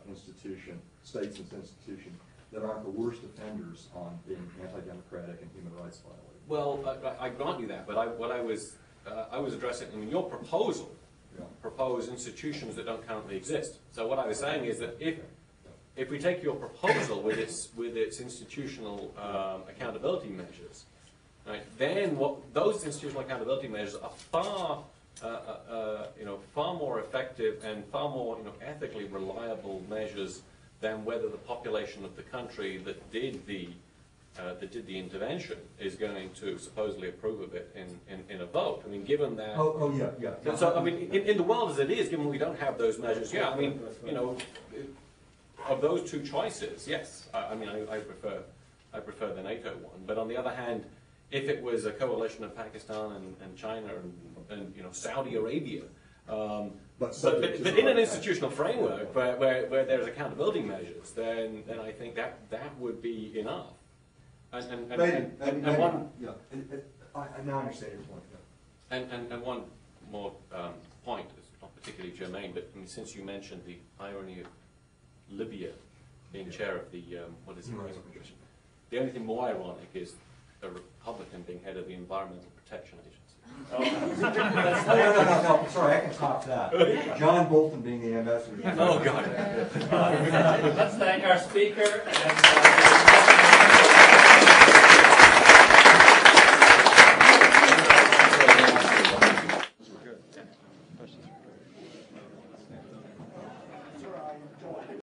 institution, states and institution, that aren't the worst offenders on being anti-democratic and human rights violating. Well, I grant you that, but I was addressing, I mean, your proposal proposed institutions that don't currently exist. So what I was saying is that if we take your proposal with its institutional accountability measures, right, then those institutional accountability measures are far effective and far more, ethically reliable measures than whether the population of the country that did the intervention is going to supposedly approve of it in a vote. I mean, given that. Oh yeah. So I mean, in the world as it is, given we don't have those measures, yeah. I mean, of those two choices, yes. I mean, I prefer the NATO one. But on the other hand, if it was a coalition of Pakistan and China and Saudi Arabia, but in an institutional framework where there's accountability measures, then I think that would be enough. I now understand your point. Yeah. And one more point, it's not particularly germane, but I mean, since you mentioned the irony of Libya being chair of the what is it? Commission, the only thing more ironic is a Republican being head of the Environmental Protection Agency. No, sorry, I can top that. John Bolton being the ambassador. Oh, God. Let's thank our speaker. And,